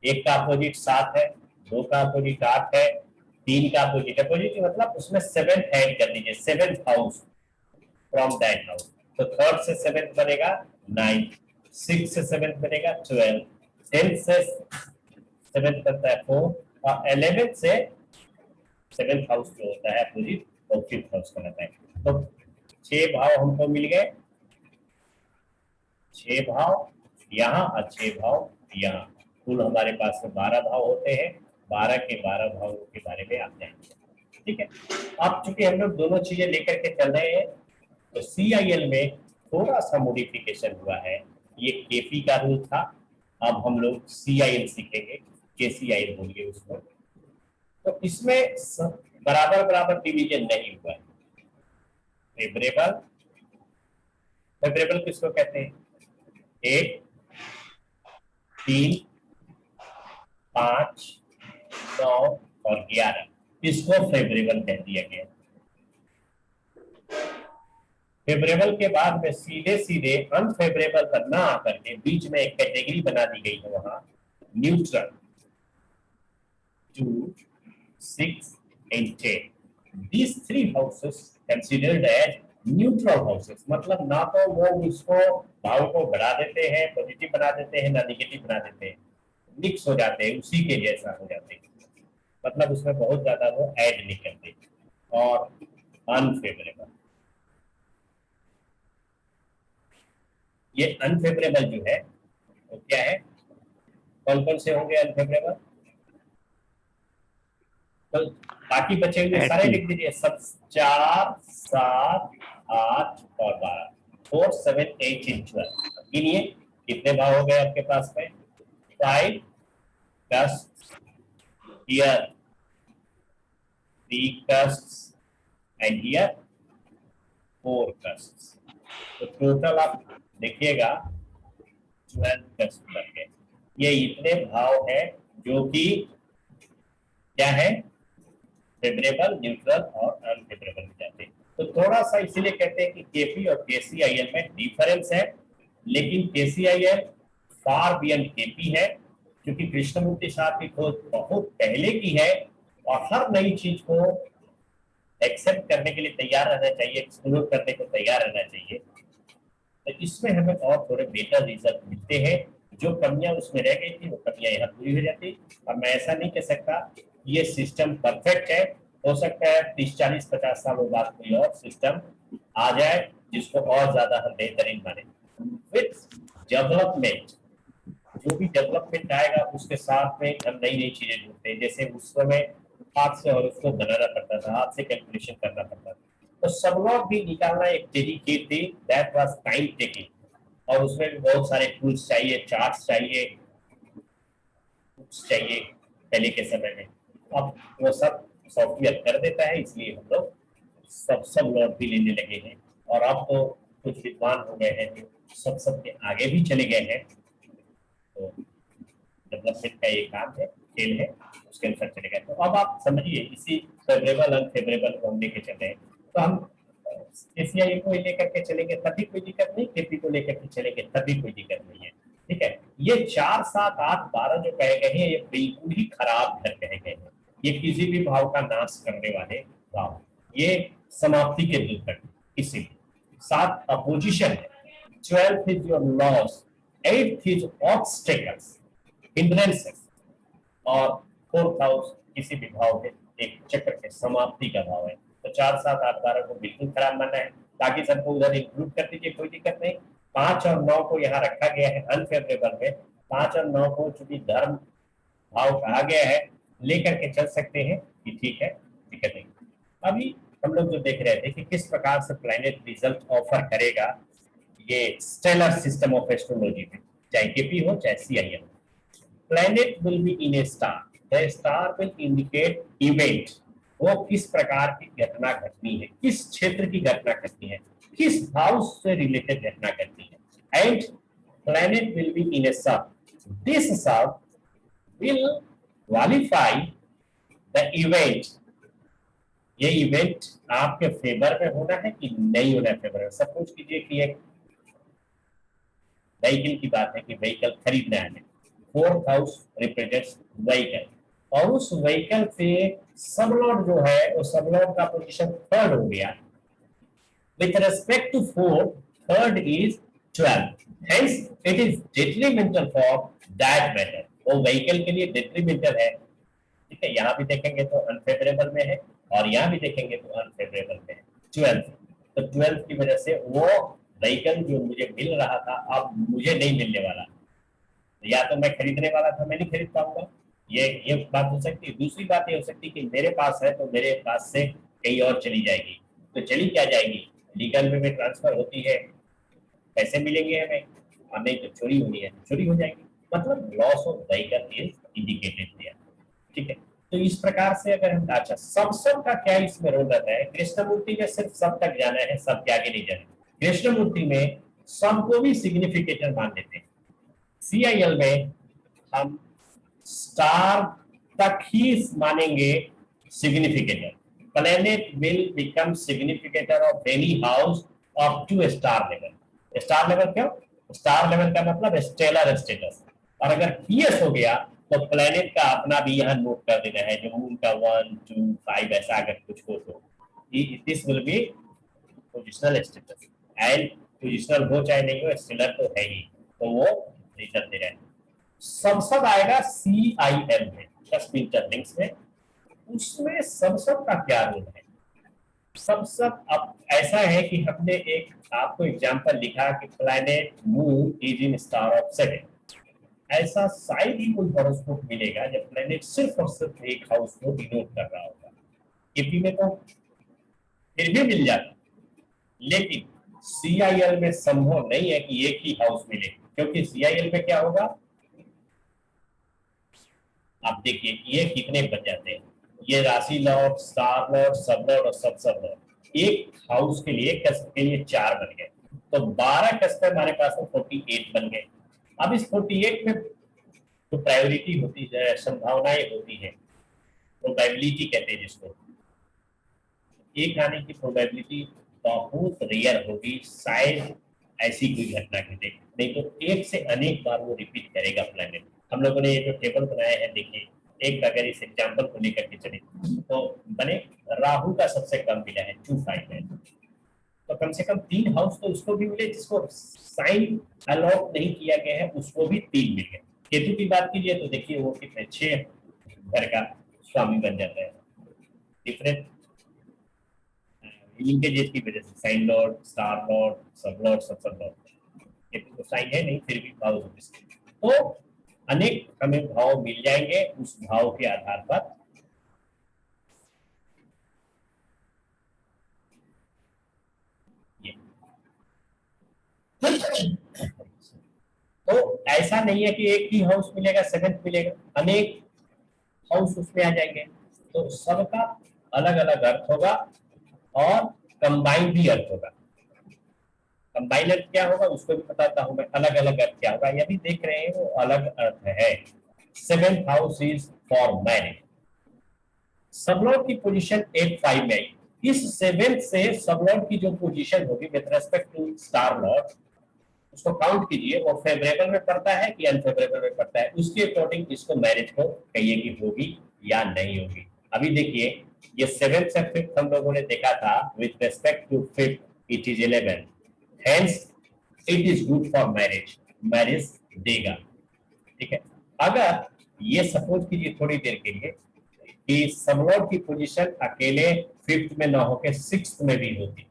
एक का अपोजिट 7 है, 2 का अपोजिट 8 है, 3 का अपोजिट, अपोजिट मतलब उसमें 7th ऐड कर दीजिए, 7th house from that house. तो 3rd से 7th बनेगा 9, 6 से 7th बनेगा 12, 10th से 7th बनता है 4 और 11th से 7th हाउस जो होता है अपोजिट वो 5th हाउस बनाता है। तो 6 भाव हमको मिल गए, 6 भाव यहाँ और 6 भाव यहाँ, कुल हमारे पास में 12 भाव होते हैं। 12 के 12 भावों के बारे में आप जानेंगे, ठीक है। अब चूंकि हम लोग दोनों चीजें लेकर के चल रहे हैं तो CIL में थोड़ा सा मॉडिफिकेशन हुआ है। ये KP का रूल था, अब हम लोग CIL सीखेंगे, KCIL बोलिए उसको। तो इसमें बराबर बराबर डिवीजन नहीं हुआ है। फेवरेबल, फेवरेबल किसको कहते हैं? 1, 3, 5, 9 और 11, इसको फेवरेबल कह दिया गया। फेवरेबल के बाद में सीधे सीधे अनफेवरेबल पर ना आकर के बीच में एक कैटेगरी बना दी गई है, वहां neutral. 2, 6 and 10, these 3 houses considered as neutral houses, मतलब ना तो वो उसको भाव को बढ़ा देते हैं, पॉजिटिव बना देते हैं, ना निगेटिव बना देते हैं, मिक्स हो जाते हैं, उसी के जैसा हो जाते हैं, मतलब उसमें बहुत ज्यादा वो ऐड नहीं करते। और अनफेवरेबल, ये अनफेवरेबल जो है वो क्या है? कौन कौन से होंगे अनफेवरेबल? तो बाकी बचे हुए सारे लिख दीजिए, सब 4, 7, 8 और 12, 4, 7, 8 and 12। गिनिए कितने भाव हो गए आपके पास में? 5 cusps here, 3 cusps and here 4 cusps। तो टोटल आप देखिएगा 12 cusps बन गए। ये इतने भाव है जो कि क्या है? फेवरेबल, न्यूट्रल और अनफेवरेबल हो जाते हैं। तो थोड़ा सा इसीलिए कहते हैं कि KP और KCIL में डिफरेंस है, लेकिन KCIL फार बियॉन्ड KP है, क्योंकि कृष्णमूर्ति साहब की खोज बहुत पहले की है और हर नई चीज को एक्सेप्ट करने के लिए तैयार रहना चाहिए, एक्सप्लोर करने को तैयार रहना चाहिए। तो इसमें हमें और थोड़े बेटर रिजल्ट मिलते हैं। जो कमियां उसमें रह गई थी वो कमियां यहाँ पूरी हो जाती। और मैं ऐसा नहीं कह सकता ये सिस्टम परफेक्ट है, हो सकता है 30, 40, 50 सालों बाद कोई और सिस्टम आ जाए जिसको और ज्यादा हम बेहतरीन माने। विथ डेवलपमेंट, जो भी डेवलपमेंट आएगा उसके साथ में हम नई नई चीजें ढूंढते हैं। जैसे उस समय हाथ से और उसको बनाना पड़ता था, हाथ से कैलकुलेशन करना पड़ता था, तो सब लोग भी निकालना एक डेडिकेट थी, दैट वाज टाइम टेकिंग, और उसमें भी बहुत सारे टूल्स चाहिए, चार्ट्स चाहिए, चाहिए पहले के समय में। अब वो सब सॉफ्टवेयर कर देता है, इसलिए हम लोग सब लोग भी लेने लगे हैं। और अब तो कुछ विद्वान हो गए हैं जो सबके आगे भी चले गए हैं। तो डेवलपमेंट का ये काम है, खेल है, उसके अनुसार चले गए। तो अब आप समझिए इसी फेवरेबल अनफेवरेबल को हम लेके चल रहे हैं। तो हम KCIL को लेकर के चलेंगे तभी कोई दिक्कत नहीं, KP को लेकर के चलेंगे तभी कोई दिक्कत नहीं है, ठीक है। ये 4, 7, 8, 12 जो कहे गए हैं ये बिल्कुल ही खराब घर कहे गए हैं। ये किसी भी भाव का नाश करने वाले भाव, ये समाप्ति के दूर तक। इसीलिए 7 अपोजिशन है, 12th is your loss, 8th is obstacles, hindrances, और 4th हाउस किसी भी भाव के एक चक्र के समाप्ति का भाव है। तो 4, 7, 8, 12 को बिल्कुल खराब मानना है, बाकी सबको उधर इंक्लूड कर दीजिए, कोई दिक्कत नहीं। 5 और 9 को यहाँ रखा गया है अनफेवरेबल में। 5 और 9 को चूंकि धर्म भाव कहा गया है, लेकर के चल सकते हैं कि ठीक है, दिक्कत नहीं। अभी हम लोग जो देख रहे थे कि किस प्रकार से प्लैनेट रिजल्ट ऑफर करेगा ये स्टेलर सिस्टम ऑफ एस्ट्रोलॉजी में, चाहे KP हो चाहे CIL हो। Planet will be in a star, the star will indicate event, वो किस प्रकार की घटना घटनी है, किस क्षेत्र की घटना घटनी है, किस भाव से रिलेटेड घटना घटनी है, and planet will be in a sub. This sub will qualify the event. ये इवेंट आपके फेवर में होना है कि नहीं होना है फेवर में। सपोज कीजिए कि एक व्हीकल की बात है कि व्हीकल खरीदना है, फोर्थ हाउस रिप्रेजेंट्स व्हीकल और उस व्हीकल पे सबलॉट जो है वो सबलॉट का पोजीशन थर्ड हो गया। With respect to fourth, third is 12, hence it is detrimental for that matter. वो व्हीकल के लिए डिट्रीमेंटल है, ठीक है। यहाँ भी देखेंगे तो अनफेवरेबल में है और यहाँ भी देखेंगे तो अनफेवरेबल में है 12। तो 12 की वजह से वो व्हीकल जो मुझे मिल रहा था अब मुझे नहीं मिलने वाला, या तो मैं खरीदने वाला था मैं नहीं खरीद पाऊंगा, ये बात हो सकती है। दूसरी बात ये हो सकती है कि मेरे पास है तो मेरे पास से कहीं और चली जाएगी। तो चली क्या जाएगी, लीगल वे में ट्रांसफर होती है, पैसे मिलेंगे हमें, और नहीं तो चोरी होनी है, चोरी हो जाएगी। मतलब loss of vehicle is indicated there, ठीक है। तो इस प्रकार से अगर हम, अच्छा सब का क्या इसमें रोल रहता है। कृष्णमूर्ति में सिर्फ सब तक जाना है, सब के आगे नहीं जाना। कृष्णमूर्ति में सब को भी सिग्निफिकेटर मान लेते हैं। CIL में हम स्टार तक ही मानेंगे significator. Planet will become significator of any house up to star level. Star level क्यों? स्टार लेवल का मतलब स्टेलर स्टेटस। और अगर PS हो गया तो प्लेनेट का अपना भी यहाँ नोट कर देना है, जो मून का 1, 2, 5 ऐसा अगर कुछ हो तो this will be positional status. And positional हो चाहे नहीं हो, स्टेलर तो है ही, तो वो रिजल्ट दे रहे हैं। सब आएगा CIL में, कस्प इंटरलिंक्स में। उसमें सब का क्या रोल है? सब अब ऐसा है कि हमने एक आपको एग्जांपल लिखा कि planet moon is in star of 7। ऐसा शायद ही कोई हॉरोस्कोप मिलेगा जब प्लैनेट सिर्फ और सिर्फ एक हाउस को डिनोट कर रहा होगा। KP में तो फिर भी मिल जाता, लेकिन CIL में संभव नहीं है कि एक ही हाउस मिले, क्योंकि CIL में क्या होगा, आप देखिए ये कितने बन जाते हैं, ये राशि लॉट, स्टार लॉट, सब लॉट और सब लॉट। एक हाउस के लिए कस्प के लिए 4 बन गए, तो 12 कस्प हमारे पास में 48 बन गए। अब इस 48 में तो प्रायोरिटी होती है, संभावनाएं होती है, प्रोबेबिलिटी कहते हैं जिसको। एक आने की प्रोबेबिलिटी बहुत रेयर होगी, शायद ऐसी कोई घटना घटे, नहीं तो एक से अनेक बार वो रिपीट करेगा प्लैनेट। हम लोगों ने ये जो टेबल बनाया है देखिए, एक अगर इस एग्जांपल को लेकर के चले तो बने राहु का सबसे कम मिला है 259, तो कम से कम 3 हाउस तो उसको भी मिले जिसको साइन अलॉट नहीं किया गया है, उसको भी 3 मिल गए। केतु की बात कीजिए तो देखिए वो कितने 6 घर का स्वामी बन जाता है। डिफरेंट लिंकेजेस की वजह से sign lord, star lord, sub lord, sub lord. Ketu तो साइन है नहीं, फिर भी भाव तो अनेक हमें भाव मिल जाएंगे। उस भाव के आधार पर तो ऐसा नहीं है कि एक ही हाउस मिलेगा, 7th मिलेगा, अनेक हाउस उसमें आ जाएंगे। तो सबका अलग अलग अर्थ होगा और कंबाइंड भी अर्थ होगा। कंबाइंड अर्थ क्या होगा उसको भी बताता हूं मैं, अलग अलग अर्थ क्या होगा। ये भी देख रहे हैं वो अलग अर्थ है। 7th house is for marriage. Sublord की पोजीशन 8-5 में आई। इस 7th से सबलॉर्ड की जो पोजीशन होगी with respect to star lord, उसको काउंट कीजिए, वो फेवरेबल में पड़ता है कि अनफेवरेबल में पड़ता है, उसके अकॉर्डिंग इसको मैरिज को कहिए कि होगी या नहीं होगी। अभी देखिए ये 7th से 5th हम लोगों ने देखा था, with respect to 5th it is 11, hence it is good for marriage, marriage देगा, ठीक है। अगर ये सपोज कीजिए थोड़ी देर के लिए कि सबलॉर्ड की पोजीशन अकेले 5th में ना होकर 6th में भी होती,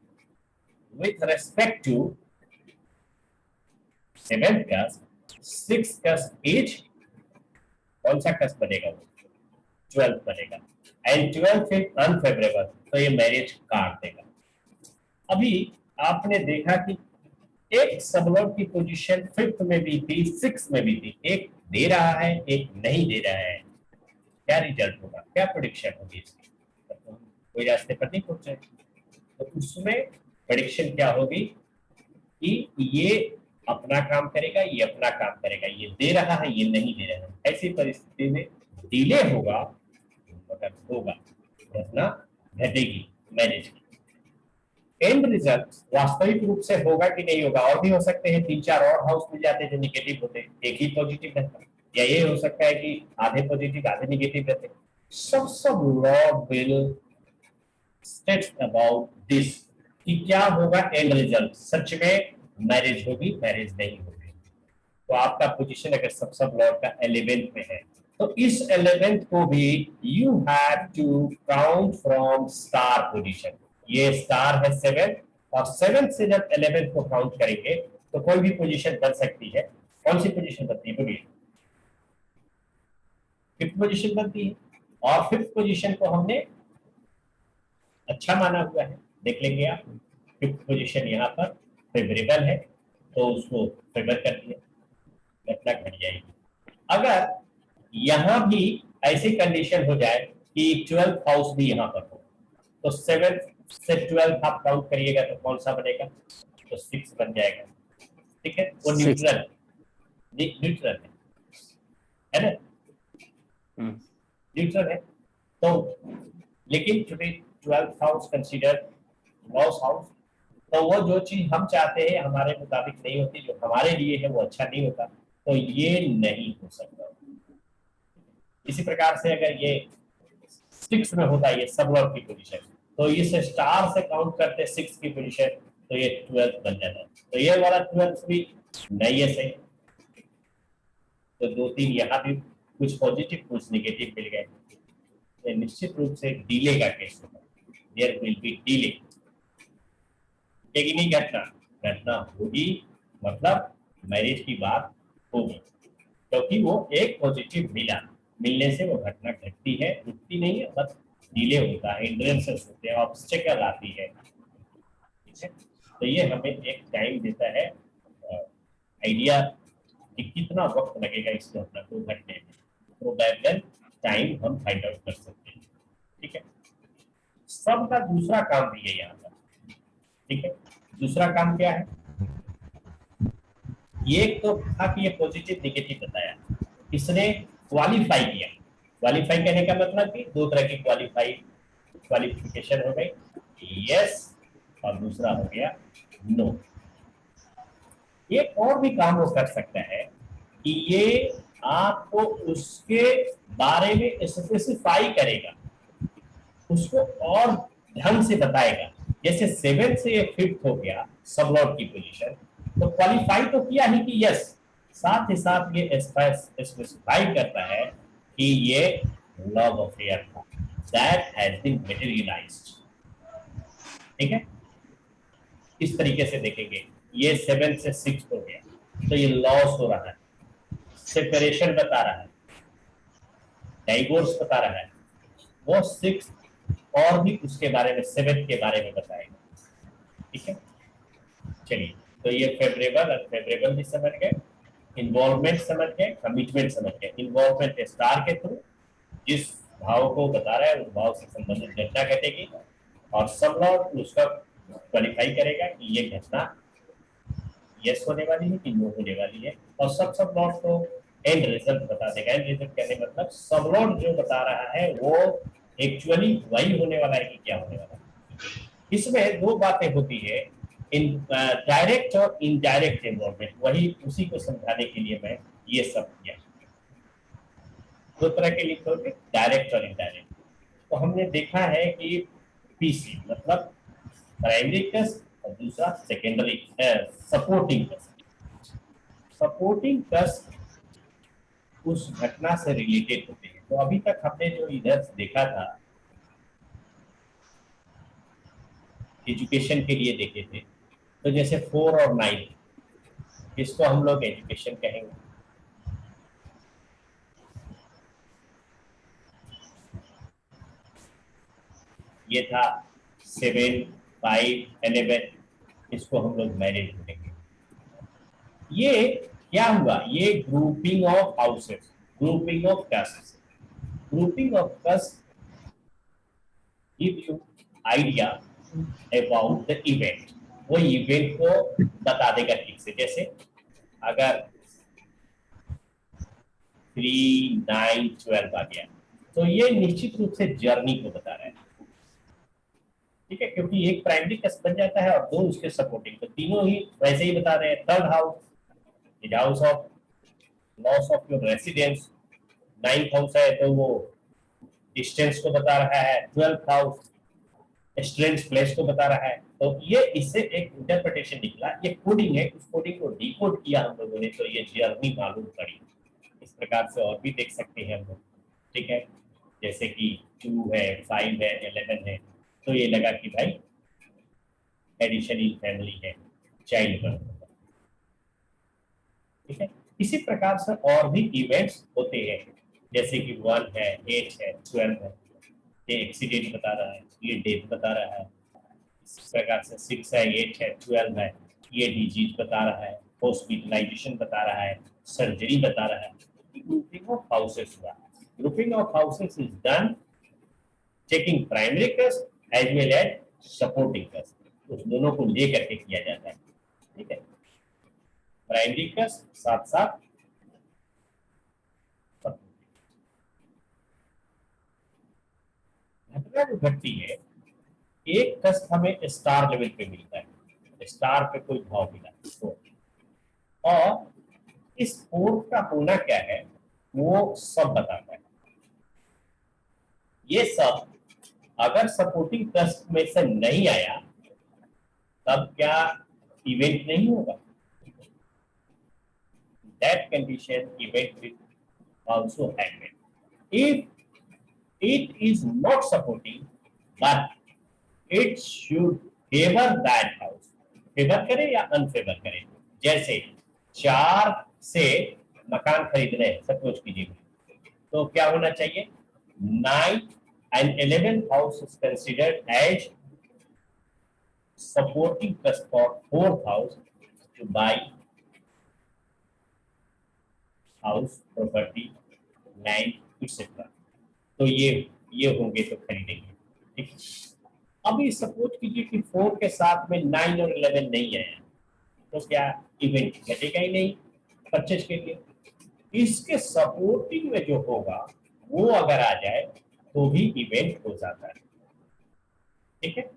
with respect to 7th cusp, 6th cusp is कौन सा कस्प बनेगा, वो 12th बनेगा, एंड 12th इज अनफेवरेबल, तो ये मैरिज काट देगा। अभी आपने देखा कि एक सबलॉर्ड की पोजीशन 5th में भी थी, 6th में भी थी, एक दे रहा है एक नहीं दे रहा है, क्या रिजल्ट होगा, क्या प्रेडिक्शन होगी इसकी? तो कोई रास्ते पर नहीं पहुंचे, तो उसमें प्रेडिक्शन क्या होगी कि ये अपना काम करेगा, ये अपना काम करेगा, ये दे रहा है, ये नहीं दे रहा है। ऐसी परिस्थिति में डिले होगा, मगर होगा, घटना घटेगी मैरिज की। एंड रिजल्ट वास्तविक रूप से होगा कि नहीं होगा, और भी हो सकते हैं, 3-4 और हाउस मिल जाते हैं जो निगेटिव होते हैं, एक ही पॉजिटिव रहता है, या ये हो सकता है कि आधे पॉजिटिव आधे निगेटिव रहते हैं। सब law will states about this कि क्या होगा एंड रिजल्ट, सच में मैरिज होगी, मैरिज नहीं होगी। तो आपका पोजीशन अगर सब लॉ का 11th में है, तो इस 11th को भी you have to count from star position. ये स्टार है 7, और 7 से जब 11th को काउंट करेंगे तो कोई भी पोजीशन बन सकती है। कौन सी पोजीशन बनती है बोलिए? 5th पोजीशन बनती है, और 5th पोजीशन को हमने अच्छा माना हुआ है, देख लेंगे आप। 5th पोजीशन यहाँ पर फेवरेबल है, तो उसको फेवर कर दिया, घटना घट जाएगी। अगर यहाँ भी ऐसी कंडीशन हो जाए कि 12th हाउस भी यहाँ पर हो, तो 7th से 12th आप काउंट करिएगा तो कौन सा बनेगा? तो 6 बन जाएगा। ठीक है, वो न्यूट्रल न्यूट्रल है ना, न्यूट्रल है। तो लेकिन चूंकि 12th house consider loss house, तो वो जो चीज हम चाहते हैं हमारे मुताबिक नहीं होती, जो हमारे लिए है वो अच्छा नहीं होता, तो ये नहीं हो सकता। इसी प्रकार से अगर ये 6 में होता है ये सब लॉट की पोजीशन, तो इस स्टार से काउंट करते 6 की पोजीशन, तो ये 12th बन जाता है। तो ये वाला 12th भी नहीं है सही, तो 2-3 यहाँ भी कुछ पॉजिटिव कुछ नेगेटिव मिल गए, तो निश्चित रूप से डिले का केस होगा, देयर विल बी डिले। लेकिन घटना होगी, मतलब मैरिज की बात होगी, क्योंकि वो एक पॉजिटिव मिला, मिलने से वो घटना घटती है, रुकती नहीं है, बस डिले होता है, हिंड्रेंसेस होते हैं, ऑब्स्टेकल आती है। ठीक है, तो ये हमें एक टाइम देता है आइडिया कि कितना वक्त लगेगा इस घटना को घटने में, तो बैक टाइम हम फाइंड आउट कर सकते हैं। ठीक है, सबका दूसरा काम भी है यहाँ पर। ठीक है, दूसरा काम क्या है? ये तो था कि ये पॉजिटिव नेगेटिव बताया, इसने क्वालिफाई किया। क्वालिफाई करने का मतलब कि 2 तरह की क्वालिफिकेशन हो गई, यस, और दूसरा हो गया नो। एक और भी काम वो कर सकता है कि ये आपको उसके बारे में स्पेसिफाई करेगा, उसको और ढंग से बताएगा। जैसे 7 से 5th हो गया सब लॉट की पोजीशन, तो क्वालिफाई तो किया ही कि यस, साथ ही साथ ये स्पेसिफाई करता है कि ये लव अफेयर था, दैट हैज बीन मटेरियलाइज्ड। ठीक है, इस तरीके से देखेंगे, ये 7 से 6 हो गया, तो ये लॉस हो रहा है, सेपरेशन बता रहा है, डाइवोर्स बता रहा है, वो 6 और भी उसके बारे में 7 के बारे में बताएगा। ठीक है, चलिए, तो ये फेवरेबल अनफेवरेबल भी समझ गए, इन्वॉल्वमेंट समझ गए, कमिटमेंट समझ गए। इन्वॉल्वमेंट स्टार के थ्रू जिस भाव को बता रहा है उस भाव से संबंधित घटना घटेगी, और सब लॉट उसका क्वालिफाई करेगा कि ये घटना यस होने वाली है कि नो होने वाली है, और सब लॉट को एंड रिजल्ट बता देगा। एंड रिजल्ट कहने मतलब सब लॉट जो बता रहा है वो एक्चुअली वही होने वाला है कि क्या होने वाला है। इसमें 2 बातें होती है, इन डायरेक्ट और इनडायरेक्ट इन्वॉल्वमेंट, वही उसी को समझाने के लिए मैं ये सब किया। 2 तरह के लिखोगे, डायरेक्ट और इनडायरेक्ट। तो हमने देखा है कि पीसी मतलब प्राइमरी कस और दूसरा सेकेंडरी सपोर्टिंग कस। सपोर्टिंग कस उस घटना से रिलेटेड होते हैं। तो अभी तक हमने जो इधर देखा था एजुकेशन के लिए देखे थे, तो जैसे 4 और 9 इसको हम लोग एजुकेशन कहेंगे। ये था 7, 5, 11, इसको हम लोग मैरिज बोलेंगे। ये क्या हुआ? ये grouping of houses, grouping of cusp, grouping of cusp give you idea about the event. वो इवेंट को बता देगा ठीक से। जैसे अगर 3, 9, 12 आ गया तो ये निश्चित रूप से जर्नी को बता रहा है, ठीक है, क्योंकि एक प्राइमरी कस बन जाता है और 2 उसके सपोर्टिंग, तो तीनों ही वैसे ही बता रहे हैं। Third house is house of loss of your residence, 9th house है तो वो डिस्टेंस को बता रहा है, 12th हाउस स्ट्रेंथ प्लेस को बता रहा है। तो ये इससे एक इंटरप्रिटेशन निकला, ये कोडिंग है, उस कोडिंग को डिकोड किया हम लोगों ने, तो ये जर्नी मालूम पड़ी। इस प्रकार से और भी देख सकते हैं हम लोग, ठीक है, जैसे कि 2 है, 5 है, 11 है, तो ये लगा कि भाई एडिशन इन फैमिली है, चाइल्ड बर्थ होगा, ठीक है। इसी प्रकार से और भी इवेंट्स होते हैं, जैसे कि 1 है, 8 है, 12 है, ये एक्सीडेंट बता रहा है, ये डेथ बता रहा है। इस प्रकार से 6 है, 8 है, 12 है, ये डिजीज बता रहा है, हॉस्पिटलाइजेशन बता रहा है, सर्जरी बता रहा है। ग्रुपिंग ऑफ हाउसेस हुआ, grouping of houses is done checking primary कस्ट एज वेल एज सपोर्टिंग कस्ट, उस दोनों को लेकर के किया जाता है, ठीक है। प्राइमरी कस्ट साथ साथ घटना जो घटती है, एक कस्ट हमें स्टार लेवल पे मिलता है, स्टार पे कोई भाव मिला तो, और इस फोर्थ का होना क्या है वो सब बताता है। ये सब अगर सपोर्टिंग कस्ट में से नहीं आया तब क्या इवेंट नहीं होगा? That condition event will also happen. If it is not supporting, but it should favor that house. Favour करे या अनफेवर करे, जैसे 4 से मकान खरीदने हैं, सपोज कीजिए, तो क्या होना चाहिए? 9th and 11th house is considered as supporting cusp for 4th house to buy house, property, land etcetera, तो ये होंगे तो खरीदेंगे, ठीक। अभी सपोज कीजिए कि 4 के साथ में 9 और 11 नहीं आया, तो क्या इवेंट घटेगा ही नहीं परचेज के लिए। इसके सपोर्टिंग में जो होगा वो अगर आ जाए तो भी इवेंट हो जाता है, ठीक है।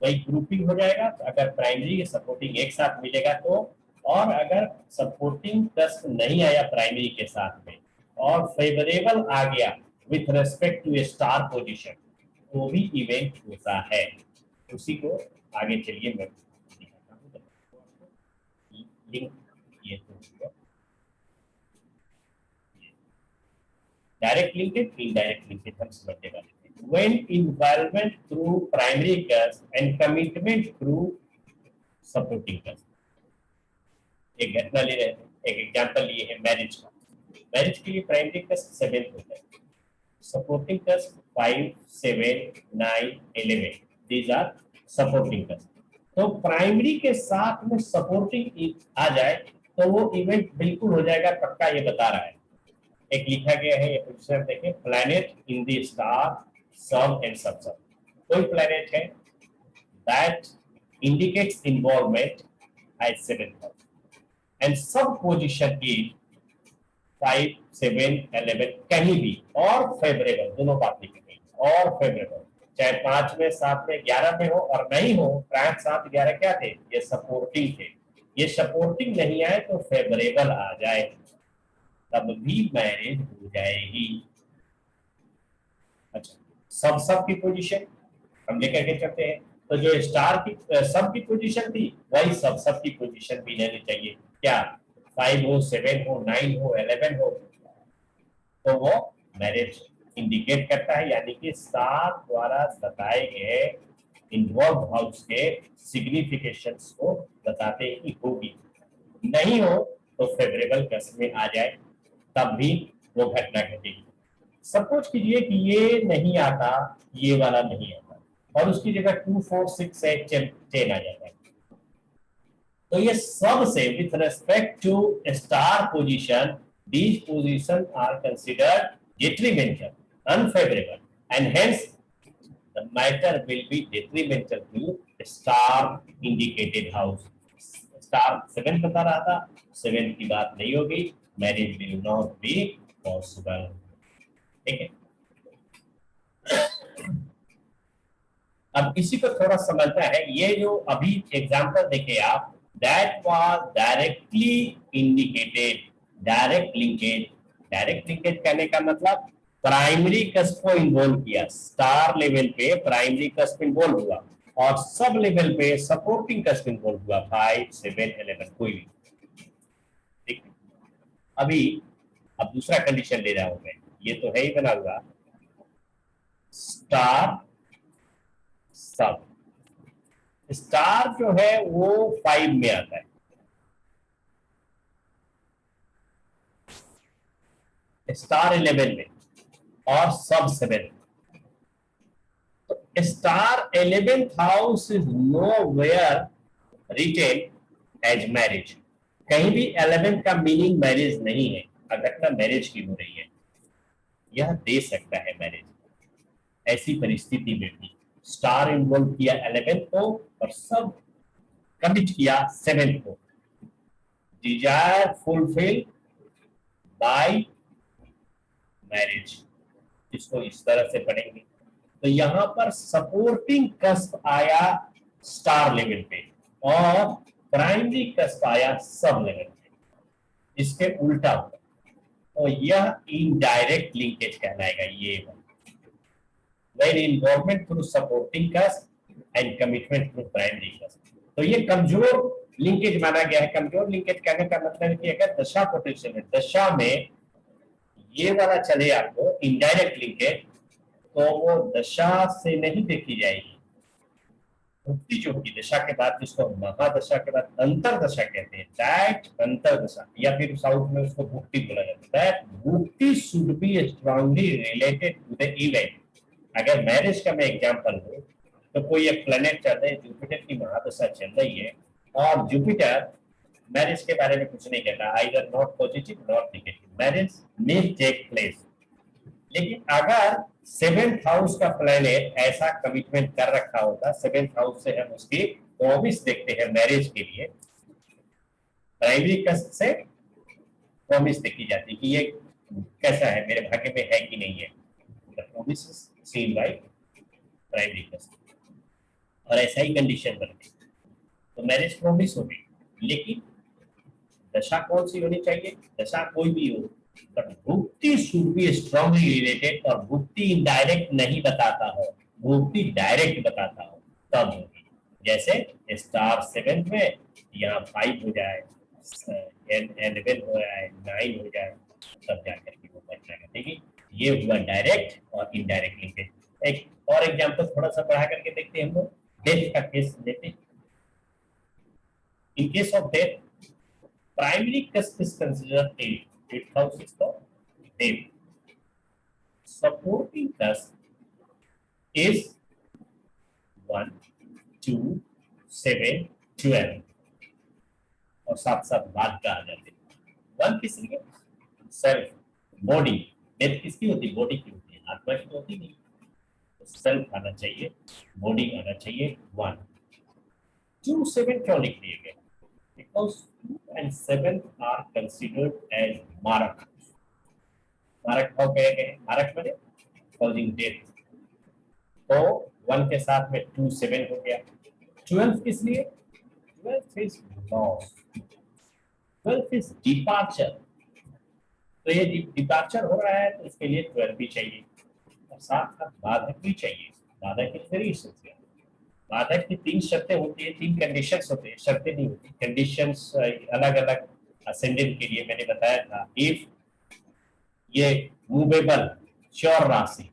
वही ग्रुपिंग हो जाएगा, तो अगर प्राइमरी के सपोर्टिंग एक साथ मिलेगा तो, और अगर सपोर्टिंग कस्ट नहीं आया प्राइमरी के साथ में और फेवरेबल आ गया with respect to a star position, तो भी इवेंट होता है। उसी को आगे चलिए मैं दिखाता हूं, लिंक ये तो डायरेक्ट लिंकेज, इनडायरेक्ट लिंकेज हम समझने वाले थे। व्हेन इन्वॉल्वमेंट थ्रू प्राइमरी कस्ट एंड कमिटमेंट थ्रू सपोर्टिंग कस्ट। एक घटना ले रहे हैं, एक एग्जांपल लिए है मैरिज का। मैरिज के लिए प्राइमरी कस्ट 7 होता है, सपोर्टिंग कस्ट 5, 7, 9, 11, दीज आर सपोर्टिंग कस्ट। तो प्राइमरी के साथ में सपोर्टिंग आ जाए तो वो इवेंट बिल्कुल हो जाएगा, पक्का, ये बता रहा है। एक लिखा गया है, ये पिक्चर देखें, planet in the star sun and sub sun. कोई प्लैनेट है that indicates involvement at 7th house and sub position की 5, 7, 11 कहीं भी और फेवरेबल, दोनों बात लिखी गई, और फेवरेबल, चाहे 5 में, 7 में, 11 में हो और नहीं हो। 5, 7, 11 क्या थे? ये सपोर्टिंग थे। ये सपोर्टिंग नहीं आए तो फेवरेबल आ जाए तब भी मैरिज हो जाएगी। अच्छा, सब की पोजीशन हम लेकर के चलते हैं, तो जो स्टार की सब की पोजीशन थी वही सब की पोजीशन भी लेनी चाहिए। क्या 5 हो, 7 हो, 9 हो, 11 हो, तो वो मैरिज इंडिकेट करता है, यानी कि स्टार द्वारा बताए गए इन्वॉल्व हाउस के सिग्निफिकेशंस को बताते हैं कि होगी। नहीं हो तो फेवरेबल कस में आ जाए तब भी वो घटना घटेगी। सपोज कीजिए कि ये नहीं आता, ये वाला नहीं आता, और उसकी जगह 2, 4, 6, 8, 10 आ जाता है, तो ये सब से with respect to star position, these positions are considered detrimental, unfavorable, and hence the matter will be detrimental to star indicated house, star 7 बता रहा था, 7 की बात नहीं होगी, marriage will not be possible. ठीक है, अब इसी को थोड़ा समझना है। ये जो अभी एग्जांपल देखे आप, that was directly indicated, direct linkage. Direct linkage कहने का मतलब प्राइमरी कस्प को इन्वॉल्व किया, स्टार लेवल पे प्राइमरी कस्प इन्वॉल्व हुआ और सब लेवल पे सपोर्टिंग कस्प इन्वॉल्व हुआ, 5, 7, 11 कोई भी। ठीक है, अभी अब दूसरा कंडीशन ले रहा हूं मैं, ये तो है ही बना हुआ स्टार सब। स्टार जो है वो 5 में आता है, स्टार 11 में और सब 7। तो star 11th house is nowhere written as marriage. कहीं भी 11 का मीनिंग मैरिज नहीं है, अगर मैरिज की हो रही है, यह दे सकता है मैरिज। ऐसी परिस्थिति में भी स्टार इन्वॉल्व किया 11 को और सब कमिट किया 7 को। डिजायर फुलफिल बाय मैरिज, इसको इस तरह से पढ़ेंगे। तो यहाँ पर सपोर्टिंग कस्प आया स्टार लेवल पे और प्राइमरी कस्प आया सब लेवल पे, इसके उल्टा हुआ, तो यह इनडायरेक्ट लिंकेज कहलाएगा। ये when involvement through supporting cusp and commitment through primary cusp, तो ये कमजोर लिंकेज माना गया है। कमजोर लिंकेज कहने का मतलब है कि अगर दशा पोटेंशियल है, दशा में ये वाला चले आपको इनडायरेक्ट लिंकेज, तो वो दशा से नहीं देखी जाएगी। भुक्ति जो होगी दशा के बाद, जिसको महादशा के बाद अंतरदशा कहते हैं, दैट अंतरदशा, या फिर साउथ में उसको भुक्ति बोला जाता है। That bhukti should be strongly related to the event. अगर मैरिज का मैं एग्जांपल दूं, तो कोई एक प्लेनेट चल रहे, जुपिटर की महादशा चल रही है और जुपिटर मैरिज के बारे में कुछ नहीं कहता, either not positive not negative, marriage may take place. लेकिन अगर 7th हाउस का प्लेनेट ऐसा कमिटमेंट कर रखा होता, 7th हाउस से हम उसकी प्रॉमिस देखते हैं मैरिज के लिए, प्राइमरी कस्ट से प्रॉमिस देखी जाती है कि ये कैसा है, मेरे भाग्य में है कि नहीं है, प्रॉमिस सीन बाय प्राइमरी कस्ट, और ऐसा ही कंडीशन बनती, तो मैरिज प्रॉमिस हो गई। लेकिन दशा कौन सी होनी चाहिए, दशा कोई भी हो, but bhukti should be strongly related, और भुक्ति इनडायरेक्ट नहीं बताता हो, भुक्ति डायरेक्ट बताता हो, तब होगी। जैसे स्टार 7 में यहाँ 5 हो जाए, 11 हो जाए, 9 हो जाए, तब जाकर के वो बन जाएगा। ठीक है, ये हुआ डायरेक्ट और इनडायरेक्ट लिंकेज। एक और एग्जांपल थोड़ा सा बढ़ा करके देखते हैं हम लोग, डेथ का केस लेते हैं। In case of death, primary cusp is considered 8th house is the death, supporting cusp is 1, 2, 7, 12, और साथ साथ बाद का आ जाते हैं। 1 किस लिए, सेल्फ बॉडी, डेथ किसकी होती है, बॉडी की होती है, आत्मा की होती नहीं। तो सेल्फ आना चाहिए, बॉडी आना चाहिए। 1, 2, 7 क्यों लिख दिए गए, because 2 and 7 are considered as मारक। मारक भाव कहे गए, मारक बने कॉजिंग डेथ, तो 1 के साथ में 2, 7 हो गया। 12 किस लिए, 12 is loss, 12 is departure, तो ये डिपार्चर हो रहा है, तो इसके लिए 12 भी चाहिए, और साथ साथ बाधक भी चाहिए। बाधक की 3 शर्तें, बाधक की 3 शर्तें होती है, 3 कंडीशंस होते हैं, शर्तें नहीं होती, कंडीशंस अलग अलग। असेंडेंट के लिए मैंने बताया था, इफ ये मूवेबल श्योर राशि,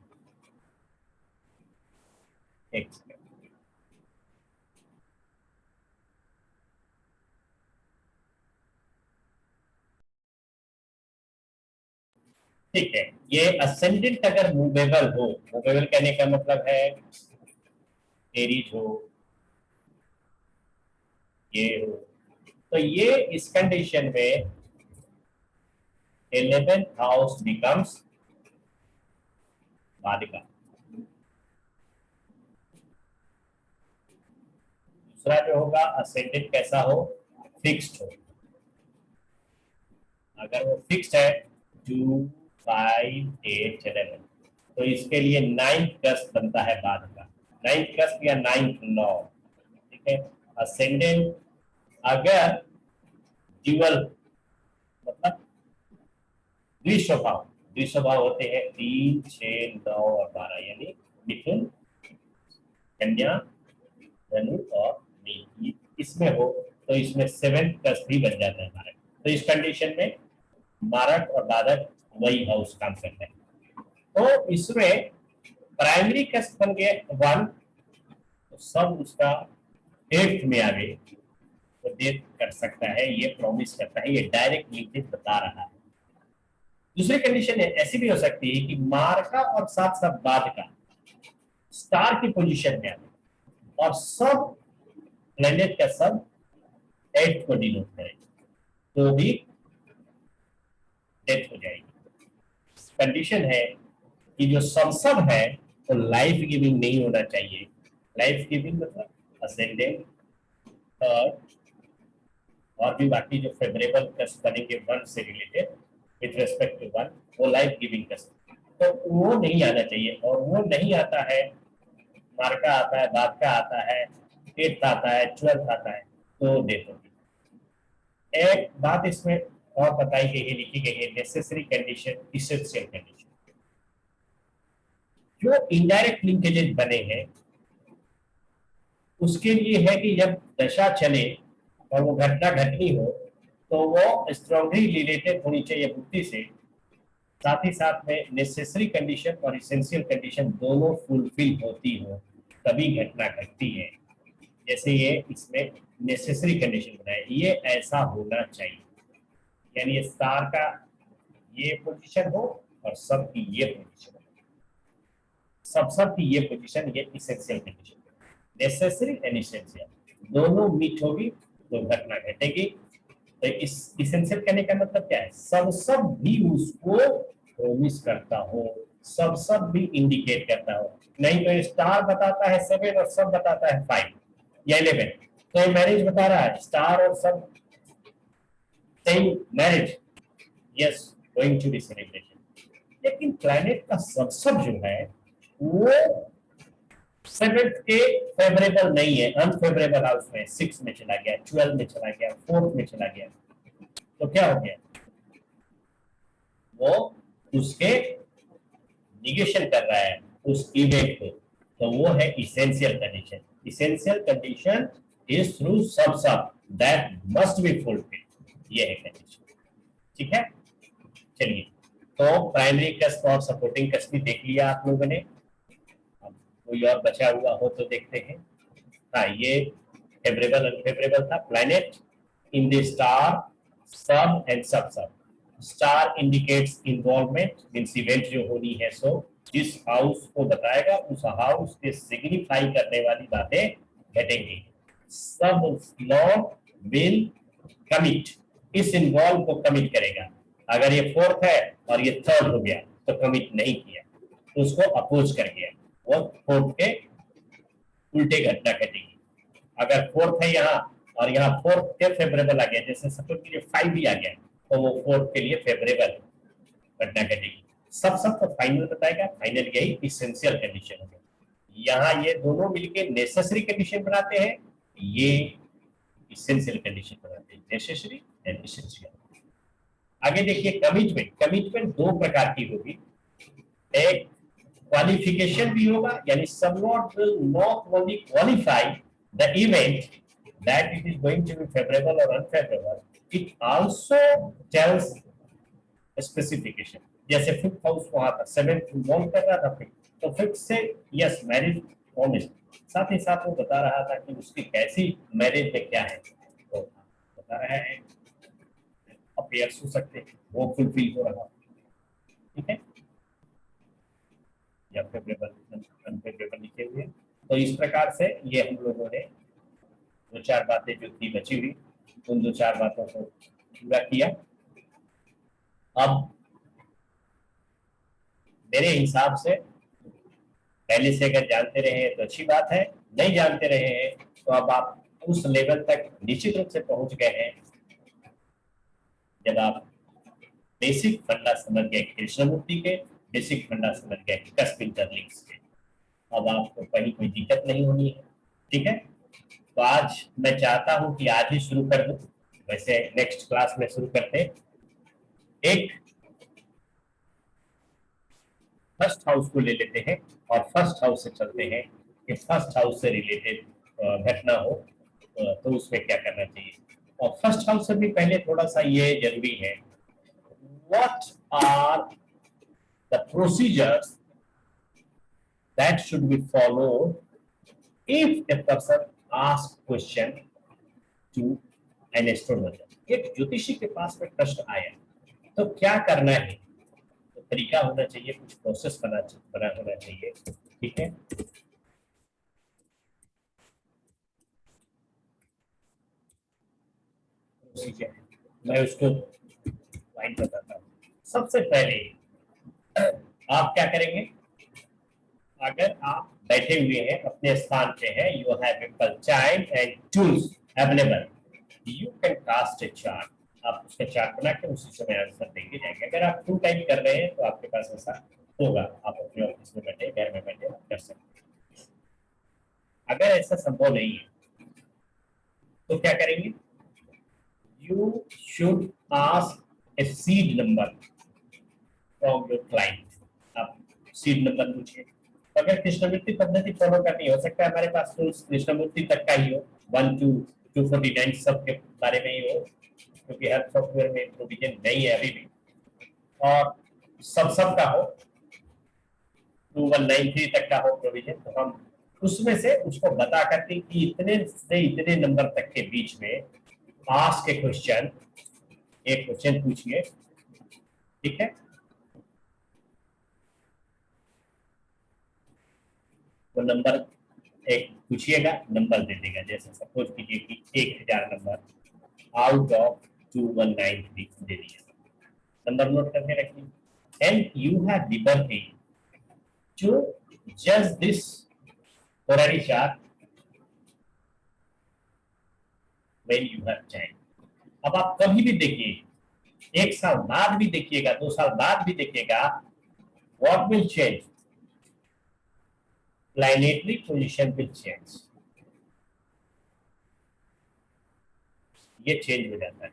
एक ठीक है, ये असेंडेंट अगर मूवेबल हो, मूवेबल कहने का मतलब है एरीज हो, ये हो, तो ये इस कंडीशन में 11th हाउस बिकम्स बाधिका। दूसरा जो होगा असेंडेंट कैसा हो, फिक्स्ड हो, अगर वो फिक्स्ड है 2, 5, 8, 11, तो इसके लिए 9th गस्ट बनता है बाद का, 9th गस्ट या 9th लॉ, ठीक है। असेंडेंट अगर ड्यूअल मतलब द्विस्वभाव, द्विस्वभाव होते हैं 3, 6, 9 और 12, यानी मिथुन, कन्या, धनु और मीन, इसमें हो तो इसमें 7th गस्ट भी बन जाता है मारक। तो इस कंडीशन में मारक और बाधक वही हाउस काम करते हैं। तो इसमें प्राइमरी कस्ट बन गया 1, तो सब उसका 8th में आगे तो डेथ कर सकता है, ये प्रॉमिस करता है, ये डायरेक्ट लिंकेज बता रहा है। दूसरी कंडीशन ऐसी भी हो सकती है कि मार्का और साथ साथ बाद का स्टार की पोजीशन में आए और सब प्लेनेट का सब 8th को डिनोट करे, तो भी डेथ हो जाएगी। कंडीशन है कि जो सब है तो लाइफ गिविंग नहीं होना चाहिए। लाइफ गिविंग मतलब असेंडेंट, थर्ड और भी बाकी जो फेवरेबल कस्ट बनेंगे 1 से रिलेटेड विथ रेस्पेक्ट टू 1, वो लाइफ गिविंग कस्ट, तो वो नहीं आना चाहिए। और वो नहीं आता है, मार्का आता है, बाद का आता है, 8th आता है, 12th आता है, तो डेथ होगी। एक बात इसमें और बताई गई है, लिखी गई है, नेसेसरी कंडीशन, इसेंशियल कंडीशन। जो इनडायरेक्ट लिंकेजेस बने हैं उसके लिए है कि जब दशा चले और वो घटना घटनी हो तो वो स्ट्रांगली रिलेटेड होनी चाहिए बुद्धि से, साथ ही साथ में नेसेसरी कंडीशन और इसेंशियल कंडीशन दोनों फुलफिल होती हो तभी घटना घटती है। जैसे ये इसमें नेसेसरी कंडीशन बनाए, ये ऐसा होना चाहिए, यानी ये स्टार का ये पोजीशन हो और सब की ये पोजीशन हो, सब की ये पोजीशन, ये essential condition. Necessary and essential दोनों मीट होगी तो घटना घटेगी। तो इस इसेंशियल कहने का मतलब क्या है, सब भी उसको प्रोमिस करता हो, सब भी इंडिकेट करता हो। नहीं तो स्टार बताता है 7 और सब बताता है 5 या 11, तो ये मैरिज बता रहा है, स्टार और sub same marriage, yes going to be celebration. लेकिन प्लैनेट का सब जो है वो 7th के फेवरेबल नहीं है, अनफेवरेबल हाउस में, 6 में चला गया, 12 में चला गया, 4th में चला गया, तो क्या हो गया, वो उसके निगेशन कर रहा है उस इवेंट को, तो वो है essential condition. Essential condition is through सब दैट मस्ट बी फुलफिल्ड, ये है कंडीशन, ठीक है। चलिए, तो प्राइमरी कस्ट और सपोर्टिंग कस्ट भी देख लिया आप लोगों ने, कोई और बचा हुआ हो तो देखते हैं। हाँ, ये फेवरेबल अनफेवरेबल था। प्लैनेट इन द स्टार, सब एंड सब। Star indicates involvement, means event जो होनी है, सो जिस हाउस को बताएगा उस हाउस के सिग्निफाई करने वाली बातें घटेंगी। सब लॉ विल कमिट, इस इन्वॉल्व को कमिट करेगा। अगर ये 4th है और ये 3rd हो गया तो कमिट नहीं किया, तो उसको अपोज कर गया, वो 4th के उल्टे घटना घटेगी। अगर 4th है यहाँ और यहाँ 4th के फेवरेबल आ गया, जैसे सपोज कीजिए 5 भी आ गया, तो वो 4th के लिए फेवरेबल घटना घटेगी। सब तो फाइनल बताएगा, फाइनल यही इसेंशियल कंडीशन होगा। यहाँ ये दोनों मिलके नेसेसरी कंडीशन बनाते हैं, ये इसेंशियल कंडीशन बनाते हैं, नेसेसरी एंड इसेंशियल। आगे देखिए कमिटमेंट। कमिटमेंट 2 प्रकार की होगी, एक क्वालिफिकेशन भी होगा, यानी someone will not only qualify the event that it is going to be favorable or unfavorable, it also tells a specification। जैसे 5th हाउस वहां था, 7th इन्वॉल्व कर रहा था, तो 5th से यस मैरिज प्रॉमिस, साथ ही साथ वो बता रहा था कि उसकी कैसी मैरिज में क्या है, तो बता रहा है अफेयर्स हो सकते हैं, वो फुलफिल हो रहा, ठीक है, या फेवरेबल अनफेवरेबल लिखे हुए। तो इस प्रकार से ये हम लोगों ने 2-4 बातें जो थी बची हुई, उन 2-4 बातों को पूरा किया। अब मेरे हिसाब से पहले से अगर जानते रहे तो अच्छी बात है, नहीं जानते रहे हैं तो अब आप उस लेवल तक निश्चित रूप से पहुंच गए हैं जब आप बेसिक फंडा समझ गए कृष्णमूर्ति के, बेसिक फंडा समझ गए कस्प इंटरलिंक्स के। अब आपको कहीं कोई दिक्कत नहीं होनी है, ठीक है। तो आज मैं चाहता हूं कि आज ही शुरू कर दूं, वैसे नेक्स्ट क्लास में शुरू करते हैं। एक फर्स्ट हाउस को ले लेते हैं और फर्स्ट हाउस से चलते हैं कि फर्स्ट हाउस से रिलेटेड घटना हो तो उसमें क्या करना चाहिए। और फर्स्ट हाउस से भी पहले थोड़ा सा ये जरूरी है, what are the procedures that should be followed if a person asks question to an astrologer। एक ज्योतिषी के पास में प्रश्न आया तो क्या करना है, तो तरीका होना चाहिए, कुछ प्रोसेस बना होना चाहिए, ठीक है। प्रोसीजर मैं उसको लाइन बताता हूँ। सबसे पहले आप क्या करेंगे, अगर आप बैठे हुए हैं अपने स्थान पे हैं, you have ample time and tools available, you can cast a chart. आप उसका चार्ट बना के उसी समय आंसर देंगे जाएंगे। अगर आप फुल टाइम कर रहे हैं तो आपके पास ऐसा होगा, आप अपने ऑफिस में बैठे, घर में बैठे आप कर सकते हैं। अगर ऐसा संभव नहीं है तो क्या करेंगे, you should ask a seed number from your client. आप सीड नंबर पूछिए। अगर कृष्णमूर्ति पद्धति फॉलो करनी हो सकता है हमारे पास तो कृष्णमूर्ति तक का ही हो, 1 to 249 सब के बारे में ही हो, क्योंकि हर सॉफ्टवेयर में प्रोविजन नहीं है अभी भी, और सब का हो, 2193 तक का हो प्रोविजन। तो हम उसमें से उसको बता करके कि इतने से इतने नंबर तक के बीच में आस्क ए क्वेश्चन, एक क्वेश्चन पूछिए, ठीक है। वो नंबर एक पूछिएगा, नंबर दे देगा। जैसे सपोज कीजिए कि 1000 नंबर आउट ऑफ 2193 दे दिया, नंबर नोट करके रखिए। And you have liberty to जज this horary chart when you have time. अब आप कभी भी देखिए, 1 साल बाद भी देखिएगा, 2 साल बाद भी देखिएगा, what will change, planetary position will change, ये चेंज हो जाता है।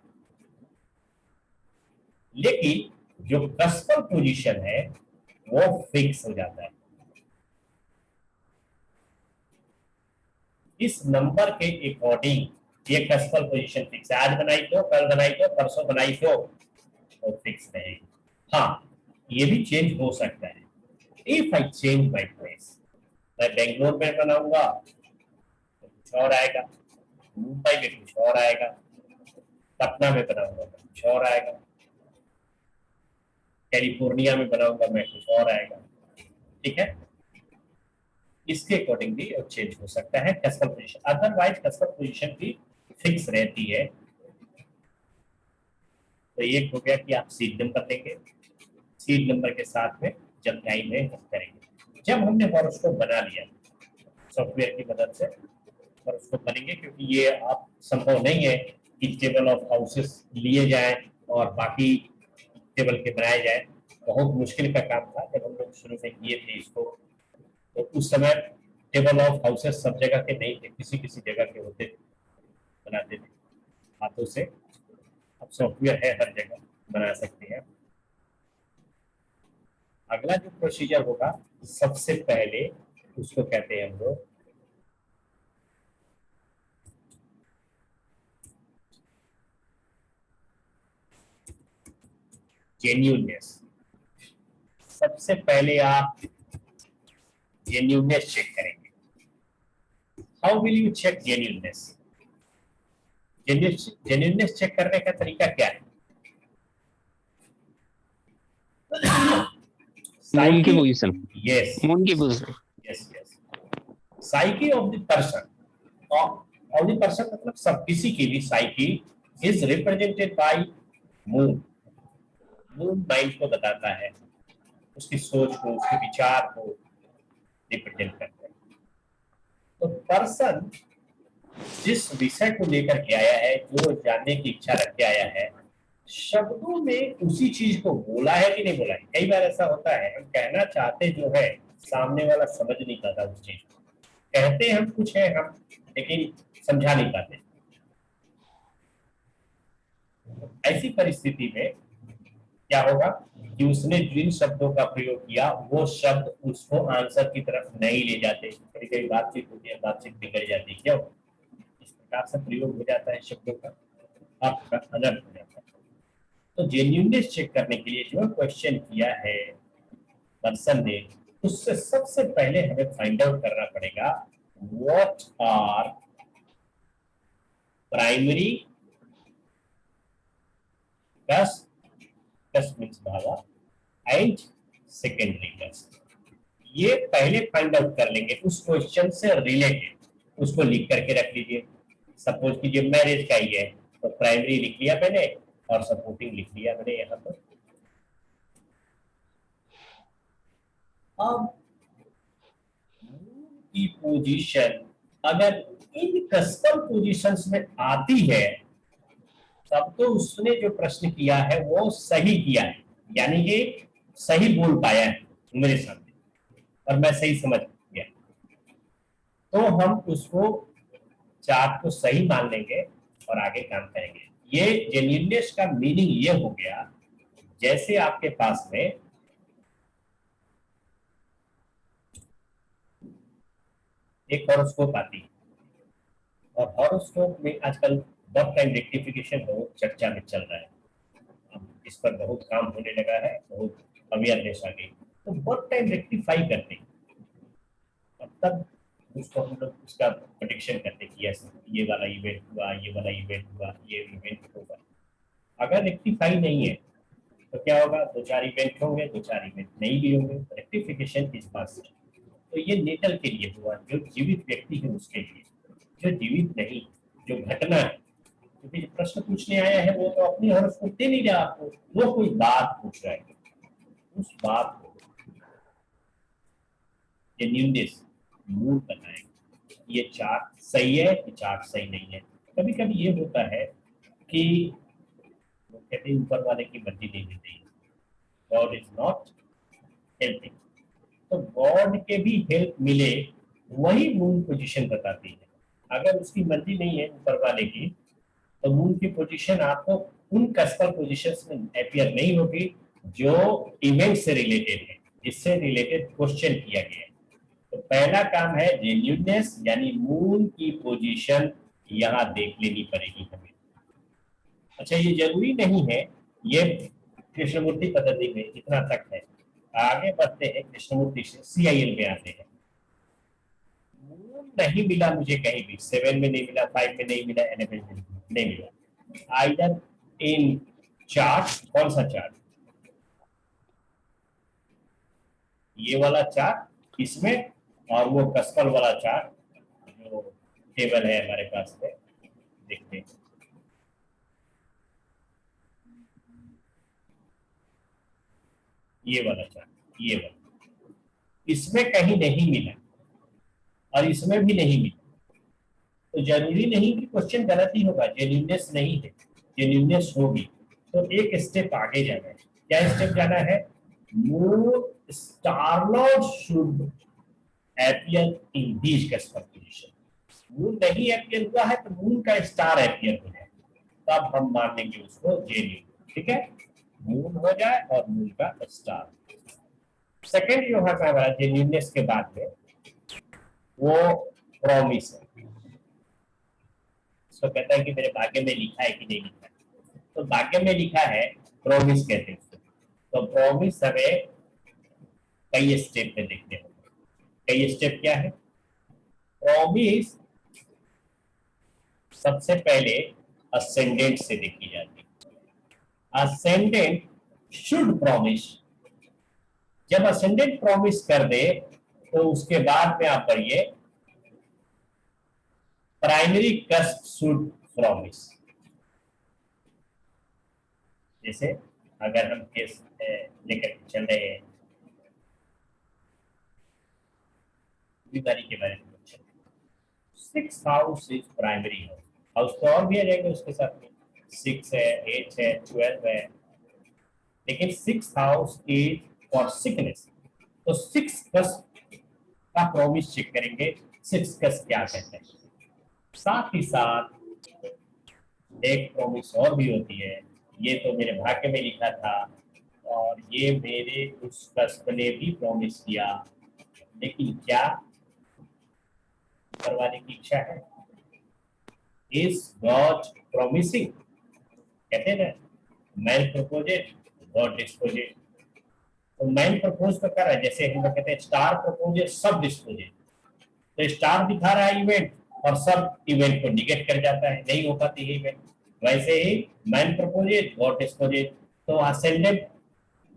लेकिन जो कस्पल पोजीशन है वो फिक्स हो जाता है। इस नंबर के अकॉर्डिंग ये कस्पल पोजीशन फिक्स है। आज बनाई तो, कल बनाई तो, परसों बनाई तो फिक्स रहेगी। हाँ, ये भी चेंज हो सकता है। If I change my place, मैं बेंगलोर में बनाऊंगा तो कुछ और आएगा, मुंबई में कुछ और आएगा, पटना में बनाऊंगा तो कुछ और आएगा, कैलिफोर्निया में बनाऊंगा मैं कुछ और आएगा, ठीक है। इसके अकॉर्डिंग भी चेंज हो सकता है custom position. Otherwise custom position भी फिक्स रहती है। तो ये हो गया कि आप सीड नंबर देंगे, सीड नंबर के साथ में जब टाइम है हम करेंगे। जब हमने हॉरोस्कोप बना लिया सॉफ्टवेयर की मदद से, हॉरोस्कोप बनेंगे, क्योंकि ये आप संभव नहीं है कि टेबल ऑफ हाउसेस लिए जाए और बाकी टेबल के बनाए जाए। बहुत मुश्किल का काम था जब हम लोग शुरू में किए थे इसको, तो उस समय टेबल ऑफ हाउसेस सब जगह के नहीं थे, किसी किसी जगह के होते थे, बनाते थे हाथों से। अब सॉफ्टवेयर है, हर जगह बना सकते हैं। अगला जो प्रोसीजर होगा, सबसे पहले उसको कहते हैं हम लोग जेन्युइननेस। सबसे पहले आप जेन्युइननेस चेक करेंगे। How will you check genuineness? Genuineness check करने का तरीका क्या है? मून की पोजीशन, यस, मून की position, yes yes. Psyche of the person, of the person मतलब सब किसी की भी psyche is represented by moon. Moon mind को बताता है, उसकी सोच को, उसके विचार को रिप्रेजेंट करता है। तो पर्सन जिस विषय को लेकर के आया है, जो जानने की इच्छा रख के आया है, शब्दों में उसी चीज को बोला है कि नहीं बोला है। कई बार ऐसा होता है, हम कहना चाहते जो है, सामने वाला समझ नहीं पाता उस चीज को। कहते हम कुछ है हम, लेकिन समझा नहीं पाते। ऐसी परिस्थिति में क्या होगा कि उसने जिन शब्दों का प्रयोग किया वो शब्द उसको आंसर की तरफ नहीं ले जाते। कभी कभी बातचीत होती है, बातचीत बिगड़ जाती है, क्यों? इस प्रकार से प्रयोग हो जाता है शब्दों का, अर्थ का अनर्थ हो जाता है। तो जेन्युइननेस चेक करने के लिए जो क्वेश्चन किया है पर्सन ने, उससे सबसे पहले हमें फाइंड आउट करना पड़ेगा व्हाट आर प्राइमरी कस्ट, कस्ट मींस भावा, एंड सेकेंडरी कस्ट। ये पहले फाइंड आउट कर लेंगे उस क्वेश्चन से रिलेटेड, उसको लिख करके रख लीजिए। सपोज कीजिए मैरिज का ही है, तो प्राइमरी लिख लिया मैंने और सपोर्टिंग लिख लिया मैंने यहाँ पर। अब की पोजीशन अगर इन कस्टम पोजीशंस में आती है, तब तो उसने जो प्रश्न किया है वो सही किया है, यानी कि सही बोल पाया है मेरे सामने और मैं सही समझ गया, तो हम उसको चार्ट को सही मान लेंगे और आगे काम करेंगे। ये जेन्युइननेस का मीनिंग ये हो गया, जैसे आपके पास में एक हॉरोस्कोप आती है, और हॉरोस्कोप में आजकल बर्थ टाइम रेक्टिफिकेशन बहुत चर्चा में चल रहा है। अब इस पर बहुत काम होने लगा है, बहुत अवेयरनेस आ गई। तो बर्थ टाइम रेक्टिफाई करते हैं, अब तक उसको हम लोग उसका प्रेडिक्शन करते कि यस ये वाला इवेंट हुआ, ये वाला इवेंट हुआ, ये इवेंट होगा। अगर रेक्टिफाई नहीं है तो क्या होगा, दो चार इवेंट होंगे, दो चार इवेंट नहीं भी होंगे। रेक्टिफिकेशन इस बात से, तो ये नेटल के लिए हुआ, जो जीवित व्यक्ति है उसके लिए। जो जीवित नहीं, जो घटना है, क्योंकि जो प्रश्न पूछने आया है वो तो अपनी हॉरोस्कोप दे नहीं रहा आपको, वो कोई बात पूछ रहा है, उस बात को जेन्युइननेस मूल बनाएगा। ये चार्ट सही है, ये चार्ट सही नहीं है। कभी कभी ये होता है कि वो कहते हैं ऊपर वाले की मर्जी नहीं मिल रही, गॉड इज नॉट हेल्पिंग। तो गॉड के भी हेल्प मिले, वही मून पोजीशन बताती है। अगर उसकी मर्जी नहीं है ऊपर वाले की, तो मून की पोजीशन आपको उन कस्टल पोजीशंस में अपियर नहीं होगी जो इवेंट से रिलेटेड है, जिससे रिलेटेड क्वेश्चन किया गया है। तो पहला काम है जेन्युइननेस, यानी मून की पोजीशन यहाँ देख लेनी पड़ेगी हमें। अच्छा, ये जरूरी नहीं है, ये कृष्णमूर्ति पद्धति में इतना तक है। आगे बढ़ते हैं, कृष्णमूर्ति से CIL में आते हैं। मून नहीं मिला मुझे कहीं भी, 7 में नहीं मिला, 5 में नहीं मिला, 11 में नहीं मिला। आइदर इन चार्ट, कौन सा चार्ट, ये वाला चार्ट इसमें, और वो कस्पल वाला चार्ट जो टेबल है हमारे पास में, देखते हैं। ये वाला चार्ट, ये वाला, इसमें कहीं नहीं मिला और इसमें भी नहीं मिला, तो जरूरी नहीं कि क्वेश्चन गलत ही होगा। जेन्युइननेस नहीं है, जेन्युइननेस होगी तो एक स्टेप आगे जाना है। क्या स्टेप जाना है? Moon star Lord should appear in these कस्पल position. Moon नहीं अपीयर हुआ है तो मून का स्टार अपीयर हो जाए, तब हम मान लेंगे उसको जेन्युइन। ठीक है, मून हो जाए और मून का स्टार। सेकेंड जो है हमारा जेन्युइननेस के बाद में, वो प्रॉमिस है। उसको कहता है कि मेरे भाग्य में लिखा है कि नहीं लिखा है, तो भाग्य में लिखा है प्रॉमिस कहते हैं उसको। तो प्रॉमिस हमें कई स्टेप में देखते हैं। कई स्टेप क्या है? प्रॉमिस सबसे पहले असेंडेंट से देखी जाती है। Ascendant should promise. जब असेंडेंट प्रॉमिस कर दे तो उसके बाद में आप पढ़िए प्राइमरी कस्ट शुड प्रॉमिस। जैसे अगर हम केस लेकर चल रहे हैं, बीमारी के बारे में, 6th house is primary house. House तो और भी आ जाएंगे उसके साथ में, 6 है, 8 है, 12 है, लेकिन 6th house is for sickness. तो 6 कस का प्रॉमिस चेक करेंगे, 6 कस क्या कहते हैं। साथ ही साथ एक प्रॉमिस और भी होती है, ये तो मेरे भाग्य में लिखा था और ये मेरे उस कस्प ने भी प्रॉमिस किया, लेकिन क्या करवाने की इच्छा है? Is God promising? कहते हैं ना, मैन प्रपोजेड गॉड डिस्पोजेड। तो मैन प्रपोज तो कर रहा है, जैसे हम लोग कहते हैं स्टार प्रपोजेड सब डिस्पोजेड। तो स्टार दिखा रहा है इवेंट और सब इवेंट को निगेट कर जाता है, नहीं हो पाती है इवेंट। वैसे ही मैन प्रपोजेड गॉड डिस्पोजेड। तो असेंडेंट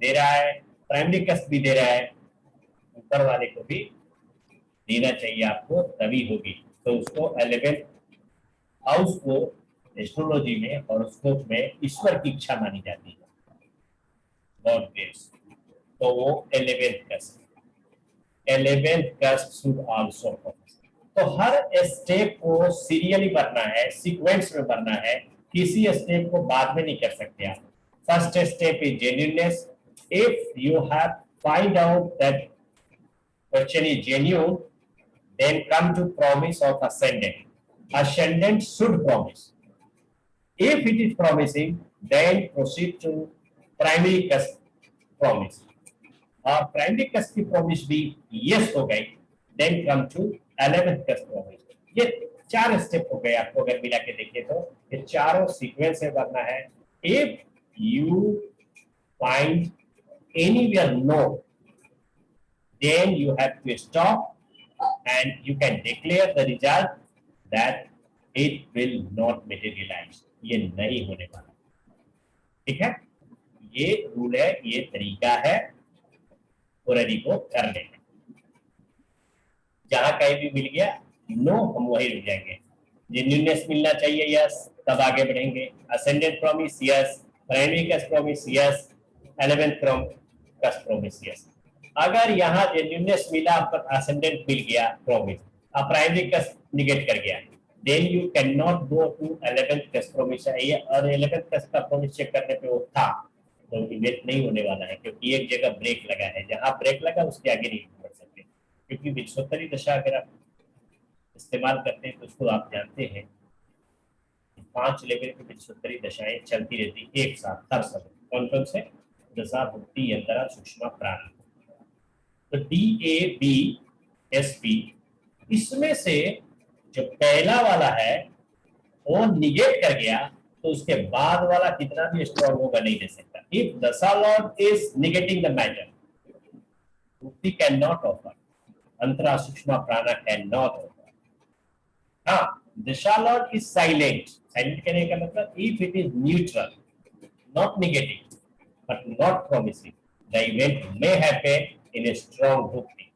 दे रहा है, प्राइमरी कस्ट भी दे रहा है, ऊपर वाले को भी देना चाहिए आपको, तभी होगी। तो उसको 11th हाउस को एस्ट्रोलॉजी में हॉरोस्कोप में ईश्वर की इच्छा मानी जाती है, गॉड विल्स। तो वो 11th कस्ट, 11th कस्ट शुड आल्सो प्रॉमिस। तो हर स्टेप को सीरियली बनना है, सीक्वेंस में बनना है, किसी स्टेप को बाद में नहीं कर सकते आप। First step is genuineness. If you have find out that question is genuine, then come to promise of ascendant. Ascendant should promise. If it is promising, then proceed to primary cusp promise. और primary cusp की promise भी yes हो गई, then come to 11th cusp promise. ये 4 step हो गए आपको अगर मिला के देखिए तो, ये चारों सीक्वेंस से करना है। If you find anywhere no, then you have to stop and you can declare the result that it will not materialize. ये नहीं होने वाला, ठीक है। ये रूल है, ये तरीका है पुरानी को करने का। जहां कहीं भी मिल गया नो, हम वही रुक जाएंगे। जेन्युइननेस मिलना चाहिए, यस, तब आगे बढ़ेंगे। Ascendant promise, yes. प्राइमरी कस्ट promise, yes. 11th cusp promise, yes. अगर यहाँ जेन्युइननेस मिला, आपका असेंडेंट मिल गया प्रॉमिस, अब प्राइमरी कस्ट निगेट कर गया, then you cannot go to 11th cusp promise चाहिए। और 11th कस्ट का प्रॉमिस चेक करने पे वो था, तो इवेंट नहीं होने वाला है, क्योंकि एक जगह ब्रेक लगा है। जहां ब्रेक लगा उसके आगे नहीं बढ़ सकते, क्योंकि विश्वोत्तरी दशा अगर आप इस्तेमाल करते हैं तो उसको आप जानते हैं 5 लेवल की विश्वोत्तरी दशाएं चलती रहती एक साथ हर समय। कौन कौन से? दशा, भुक्ति, अंतरा, सूक्ष्म, प्राण। तो DABSP, इसमें से जो पहला वाला है वो निगेट कर गया, तो उसके बाद वाला कितना भी स्ट्रॉन्ग होगा नहीं दे सकता। If dasha lord is negating the matter, bhukti can not offer, antara, sukshma, prana can not offer. हाँ, दशा लॉर्ड इज साइलेंट। साइलेंट कहने का मतलब if it is neutral, not negative but not promising, the event may happen in a strong bhukti.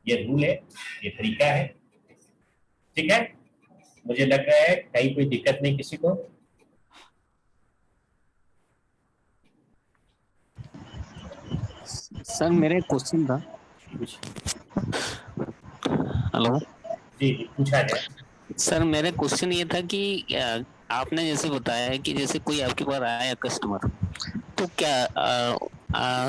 ये rule है, ये तरीका है, ठीक है। मुझे लग रहा है कहीं कोई दिक्कत नहीं किसी को। सर मेरा एक क्वेश्चन था। हेलो जी जी, पूछा जाए। सर, मेरा क्वेश्चन ये था कि आपने जैसे बताया है कि जैसे कोई आपके पास आया कस्टमर, तो क्या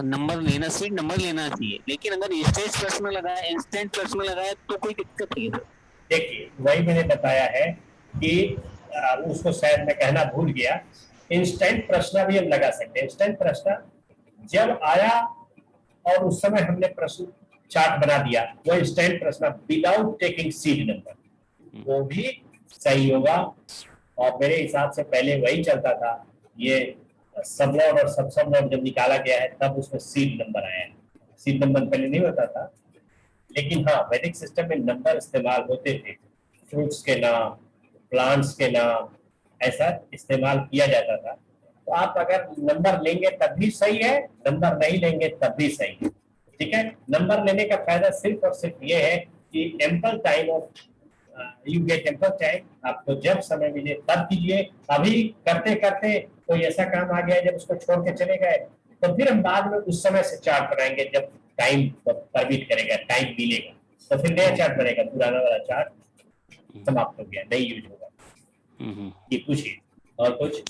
नंबर लेना, सिर्फ नंबर लेना चाहिए, लेकिन अगर इंस्टेंट प्रश्न लगाया, इंस्टेंट प्रश्न लगाया तो कोई दिक्कत नहीं है? देखिए, वही मैंने बताया है कि उसको शायद मैं कहना भूल गया, इंस्टेंट प्रश्न भी हम लगा सकते हैं। इंस्टेंट प्रश्न जब आया और उस समय हमने प्रश्न चार्ट बना दिया, वो इंस्टेंट प्रश्न विदाउट टेकिंग सीड नंबर, वो भी सही होगा। और मेरे हिसाब से पहले वही चलता था। ये सबलॉर्ड और सब सबलॉर्ड जब निकाला गया है तब उसमें सीड नंबर आया है। सीड नंबर पहले नहीं होता था, लेकिन हाँ, वैदिक सिस्टम में नंबर इस्तेमाल होते थे। फ्रूट्स के नाम, प्लांट्स के नाम, ऐसा इस्तेमाल किया जाता था। तो आप अगर नंबर लेंगे तब भी सही है, नंबर नहीं लेंगे तब भी सही है, ठीक है। नंबर लेने का फायदा सिर्फ और सिर्फ ये है कि ample time of you get ample time, आपको जब समय मिले तब कीजिए। अभी करते करते कोई ऐसा काम आ गया जब उसको छोड़ के चले गए, तो फिर हम बाद में उस समय से चार्ट बनाएंगे जब टाइम परमिट करेगा, टाइम मिलेगा, तो फिर नया चार्ट बनेगा, पुराना वाला चार्ट समाप्त हो गया, नहीं यूज होगा। ये कुछ ही और कुछ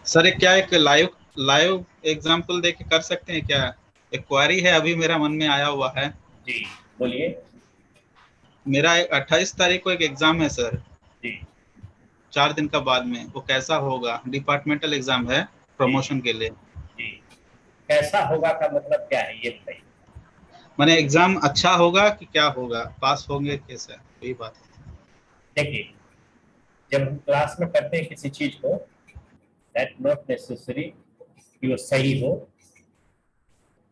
सर एक क्या एक लाइव लाइव एग्जांपल देके कर सकते हैं क्या? एक क्वेरी है अभी मेरा मन में आया हुआ है। जी बोलिए। मेरा 28 तारीख को एक एग्जाम है सर, जी 4 दिन का बाद में। वो कैसा होगा? डिपार्टमेंटल एग्जाम है प्रमोशन के लिए। जी कैसा होगा का मतलब क्या है ये बताइए। माने एग्जाम अच्छा होगा कि क्या होगा, पास होंगे कैसे, यही बात है। देखिए जब हम क्लास में करते हैं किसी चीज को, दैट नॉट नेसेसरी कि वो सही हो,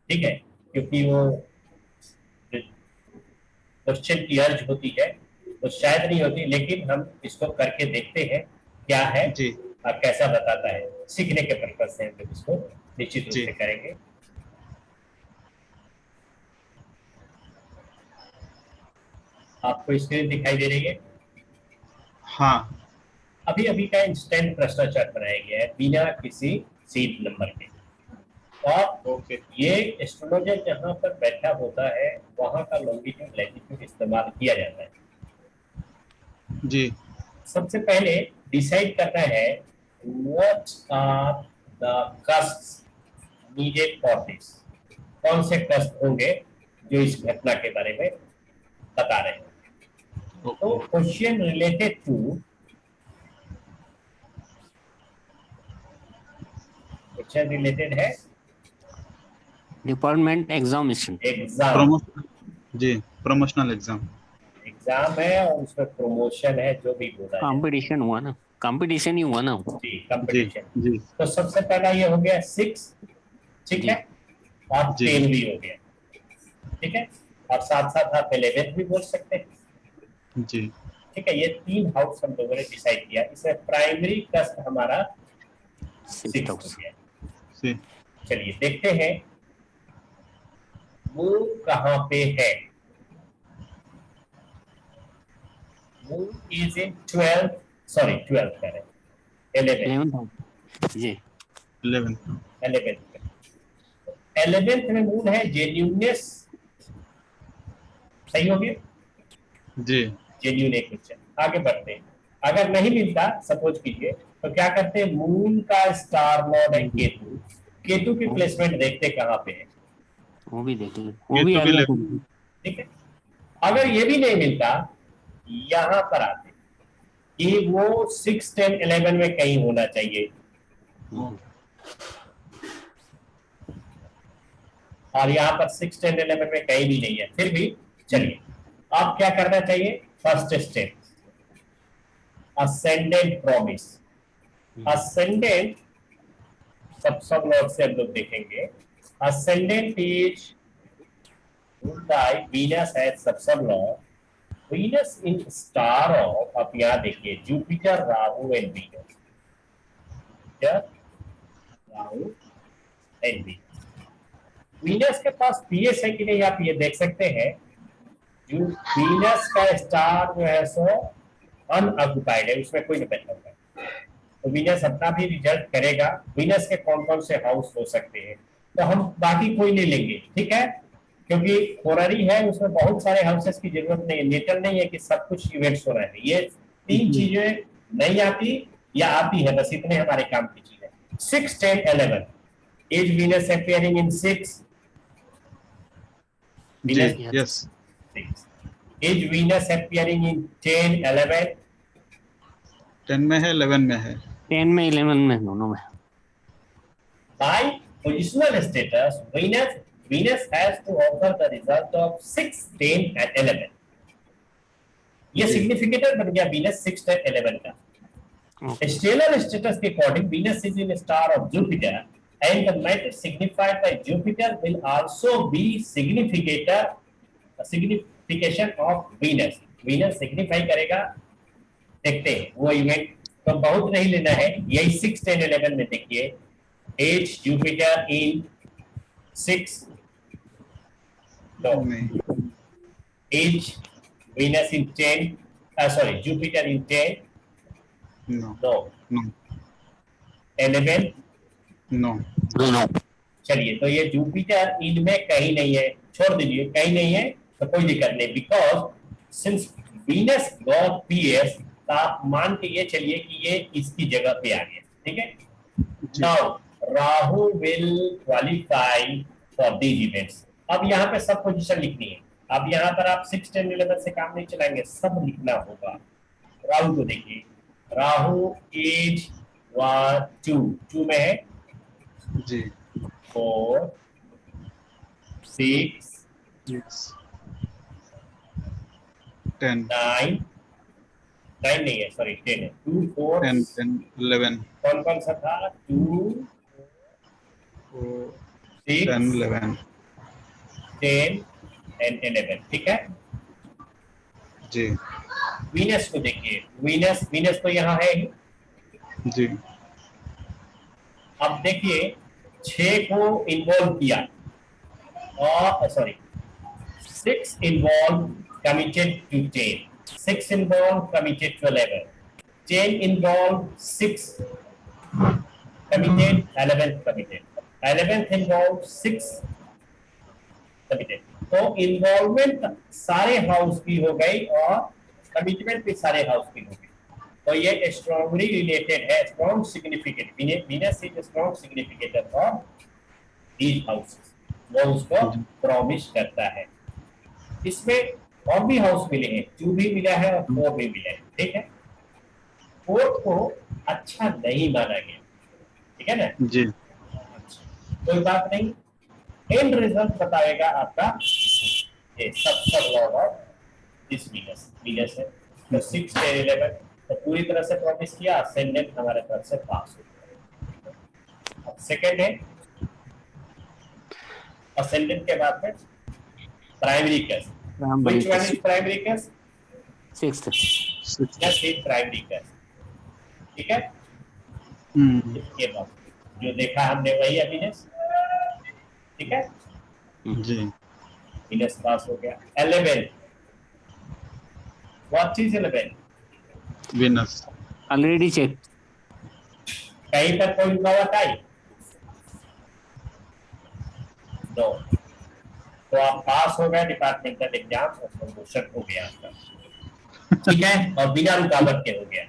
ठीक है, क्योंकि वो क्वेश्चन की अर्ज होती है तो शायद नहीं होती, लेकिन हम इसको करके देखते हैं क्या है जी और कैसा बताता है। सीखने के पर्पज से हम लोग इसको निश्चित रूप जी से करेंगे। आपको स्क्रीन दिखाई दे रही है? हाँ अभी अभी का इंस्टेंट भ्रष्टाचार बनाया गया है बिना किसी सीट नंबर के, और ओके ये एस्ट्रोलॉजर जहाँ पर बैठा होता है वहाँ का लॉन्गिट्यूड लैटिट्यूड इस्तेमाल किया जाता है। जी सबसे पहले डिसाइड करना है व्हाट आर द कस्ट्स नीडेड फॉर दिस, कौन से कष्ट होंगे जो इस घटना के बारे में बता रहे हैं। तो question related to question related है डिपार्टमेंट एग्जामिनेशन, एग्जाम, जी प्रमोशनल एग्जाम एग्जाम है और उसमें प्रमोशन है, जो भी बोला जाए। कंपटीशन हुआ ना, कंपटीशन ही हुआ ना। जी जी कंपटीशन। जी तो सबसे पहला ये हो गया 6, ठीक जी। है, और जी। 10 भी हो गया, ठीक है, और साथ साथ आप 11 भी बोल सकते हैं, जी ठीक है। ये 3 हाउस हम लोगों ने डिसाइड किया। इसमें प्राइमरी कस्ट हमारा 6 हो गया। जी चलिए देखते हैं मून कहाँ पे है। मून इज इन 12, सॉरी 12 कह रहे हैं, 11 जी 11 11th में मून है जेन्यूननेस, सही हो गया, जी जेन्यून एक क्वेश्चन। आगे बढ़ते हैं। अगर नहीं मिलता सपोज कीजिए तो क्या करते हैं, मून का स्टार लॉर्ड है केतु, केतु की प्लेसमेंट देखते कहाँ पे है, वो भी देख लें, वो भी केतु भी अलग ठीक है। अगर ये भी नहीं मिलता, यहां पर आते कि वो 6, 10, 11 में कहीं होना चाहिए, और यहाँ पर 6, 10, 11 में कहीं भी नहीं है। फिर भी चलिए आप क्या करना चाहिए, first step ascendant promise. Ascendant sub lord से हम लोग देखेंगे। Ascendant is Venus as sub lord, Venus in star of, आप यहाँ देखिए Jupiter, Rahu and Venus, Rahu and Venus. Venus के पास पीएस है कि नहीं आप ये देख सकते हैं। जो वीनस का स्टार जो है सो अनऑक्युपाइड है, उसमें कोई नहीं बैठा हुआ है, तो वीनस अपना भी रिजल्ट करेगा। वीनस के कौन कौन से हाउस हो सकते हैं, तो हम बाकी कोई नहीं लेंगे, ठीक है, क्योंकि होररी है, उसमें बहुत सारे हाउसेस की जरूरत नहीं है। नेचर नहीं है कि सब कुछ इवेंट्स हो रहे हैं। ये 3 चीजें नहीं आती या आती है, बस इतने हमारे काम की चीज है। 6, 10, 11 इज वीनस अपीयरिंग इन 6, जी Venus- yes 6 is Venus appearing in 10, 11? 10 में है 11 में है 10 में 11 में, दोनों में। By positional status, Venus has to offer the result of 6, 10 and 11. ये सिग्निफिकेटर बन गया Venus 6, 10, 11 का। Stellar status के according Venus is in a star of Jupiter, and the matter signified by Jupiter will also be signification of Venus. Venus signify करेगा, देखते हैं वो event. तो बहुत नहीं लेना है, यही 6, 10, 11 में देखिए H Jupiter in 6, no, H Venus in 10, sorry Jupiter in 10, no no, no 11, no दोनों। चलिए तो ये जुपिटर इनमें कहीं नहीं है, छोड़ दीजिए, कहीं नहीं है तो कोई दिक्कत नहीं, because since Venus got PS, आप मान के ये चलिए कि ये इसकी जगह पे आ गया, ठीक है। Now Rahu will qualify for these events. अब यहाँ पे सब पोजीशन लिखनी है। अब यहाँ पर आप 6, 10, 11 से काम नहीं चलाएंगे, सब लिखना होगा। राहु को देखिए, राहु एज 2 में है जी 4, 6, 10 9 नहीं है, सॉरी 10 है। 2, 4, 10 11 कौन कौन सा था? 2, 6, 10 11 10 एंड 11, ठीक है। जी वीनस को देखिए, वीनस तो यहाँ है ही। जी अब देखिए 6 को इन्वॉल्व किया, और sorry 6 involve committed to 10, 6 involve committed to 11, 10 involve 6 committed, 11 committed, 11 involve 6 committed. तो इन्वॉल्वमेंट सारे हाउस की हो गई और कमिटमेंट भी सारे हाउस की हो गई। तो ये स्ट्रॉन्गली रिलेटेड है, strong significant, Venus is strong significator for these houses, वो उसको प्रॉमिस करता है। इसमें और भी हाउस मिले हैं, 2 भी मिला है और 4 भी मिला है, ठीक है। 4 को अच्छा नहीं माना गया, ठीक है ना जी कोई बात नहीं। एंड रिजल्ट बताएगा आपका ये सब लॉ ऑफ दिस वीनस है। तो 6, 10, 11 तो पूरी तरह से प्रॉमिस किया, असेंडेंट हमारे तरफ से पास हो गया। अब सेकंड है, असेंडेंट के बाद में primary case. Which one is primary case? 6th yes is primary case, ठीक है। इसके बाद जो देखा हमने वही है वीनस, ठीक है। जी वीनस पास हो गया। 11 what is 11? Venus already check. कहीं पर कोई रुकावट आई? नो। तो आप पास हो गए डिपार्टमेंटल एग्जाम और प्रमोशन हो गया आपका, ठीक है, और बिना रुकावट के हो गया।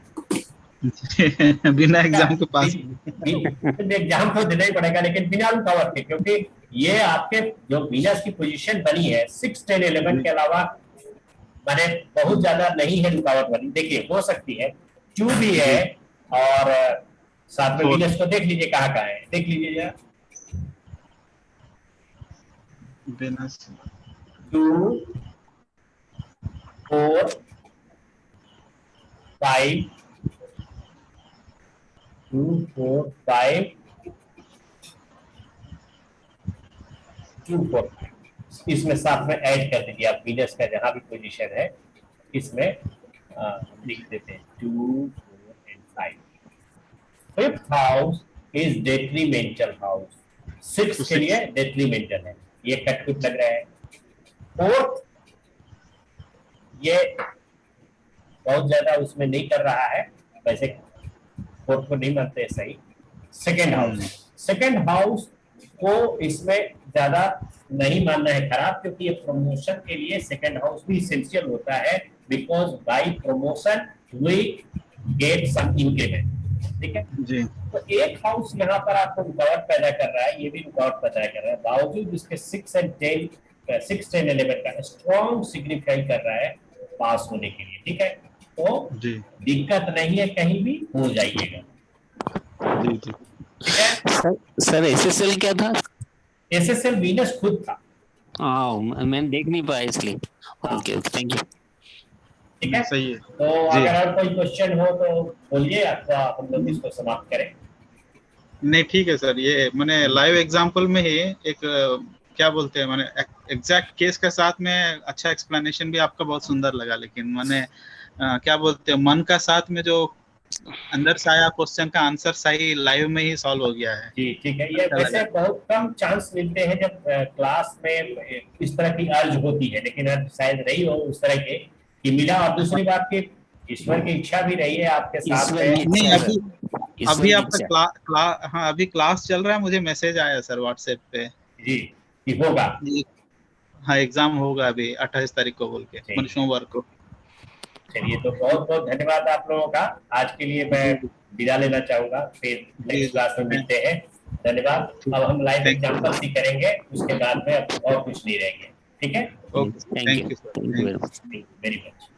बिना एग्जाम के पास। एग्जाम तो देना ही पड़ेगा लेकिन बिना रुकावट के, क्योंकि ये आपके जो वीनस की पोजीशन बनी है 6, 10, 11 के अलावा माने बहुत ज्यादा नहीं है रुकावट बनी। देखिए हो सकती है 2 भी है और साथ में वीनस को देख लीजिए कहाँ कहाँ है, देख लीजिए जरा। वीनस 2, 4, 5, 2, 4, 5, 2, 4, इसमें साथ में ऐड कर दीजिए आप वीनस का जहां भी पोजीशन है, इसमें लिख देते हैं 2, 4 and 5। Fifth house is detrimental house, 6 के लिए डेट्रीमेंटल है, ये कटकुट लग रहा है। फोर्थ ये बहुत ज्यादा उसमें नहीं कर रहा है, वैसे फोर्थ को नहीं मानते सही। सेकेंड हाउस को इसमें ज्यादा नहीं मानना है खराब, क्योंकि ये प्रमोशन के लिए सेकेंड हाउस भी इसेंशियल होता है, because by promotion we get some increment, ठीक है जी। तो एक हाउस यहाँ पर आपको रुकावट पैदा कर रहा है, ये भी रुकावट पैदा कर रहा है, बावजूद इसके 6 and 10, 6, 10, 11 का स्ट्रॉन्ग सिग्निफाई कर रहा है पास होने के लिए, ठीक है। तो जी दिक्कत नहीं है, कहीं भी हो जाइएगा, जी जी ठीक है। सर एसएसएल क्या था? एसएसएल वीनस खुद था। मैंने देख नहीं पाया इसलिए। Okay okay, thank you. ठीक है, सही है तो अगर और कोई क्वेश्चन हो तो बोलिए, अथवा हम लोग इसको समाप्त करें। नहीं ठीक है सर, ये मैंने लाइव एग्जांपल में ही एक क्या बोलते हैं, मैंने एग्जैक्ट केस के साथ में अच्छा एक्सप्लेनेशन भी आपका बहुत सुंदर लगा, लेकिन मैंने क्या बोलते हैं मन का साथ में जो अंदर से आया क्वेश्चन का आंसर सही लाइव में ही सॉल्व हो गया है। जी ठीक है, ये वैसे बहुत कम चांस मिलते हैं जब क्लास में इस तरह की अर्ज होती है, लेकिन अब शायद रही हो उस तरह के कि मिला। और दूसरी बात की ईश्वर की इच्छा भी रही है आपके साथ में। नहीं अभी आपका हाँ अभी क्लास चल रहा है, मुझे मैसेज आया सर व्हाट्सएप पे जी कि होगा। हाँ एग्जाम होगा अभी 28 तारीख को बोल के, सोमवार को। चलिए, तो बहुत बहुत धन्यवाद आप लोगों का। आज के लिए मैं विदा लेना चाहूंगा, फिर नेक्स्ट क्लास में मिलते हैं। धन्यवाद। अब हम लाइव एग्जाम्पल ही करेंगे, उसके बाद में अब और कुछ नहीं रहेंगे। ठीक है, okay, thank you sir, thank you very much. Very much.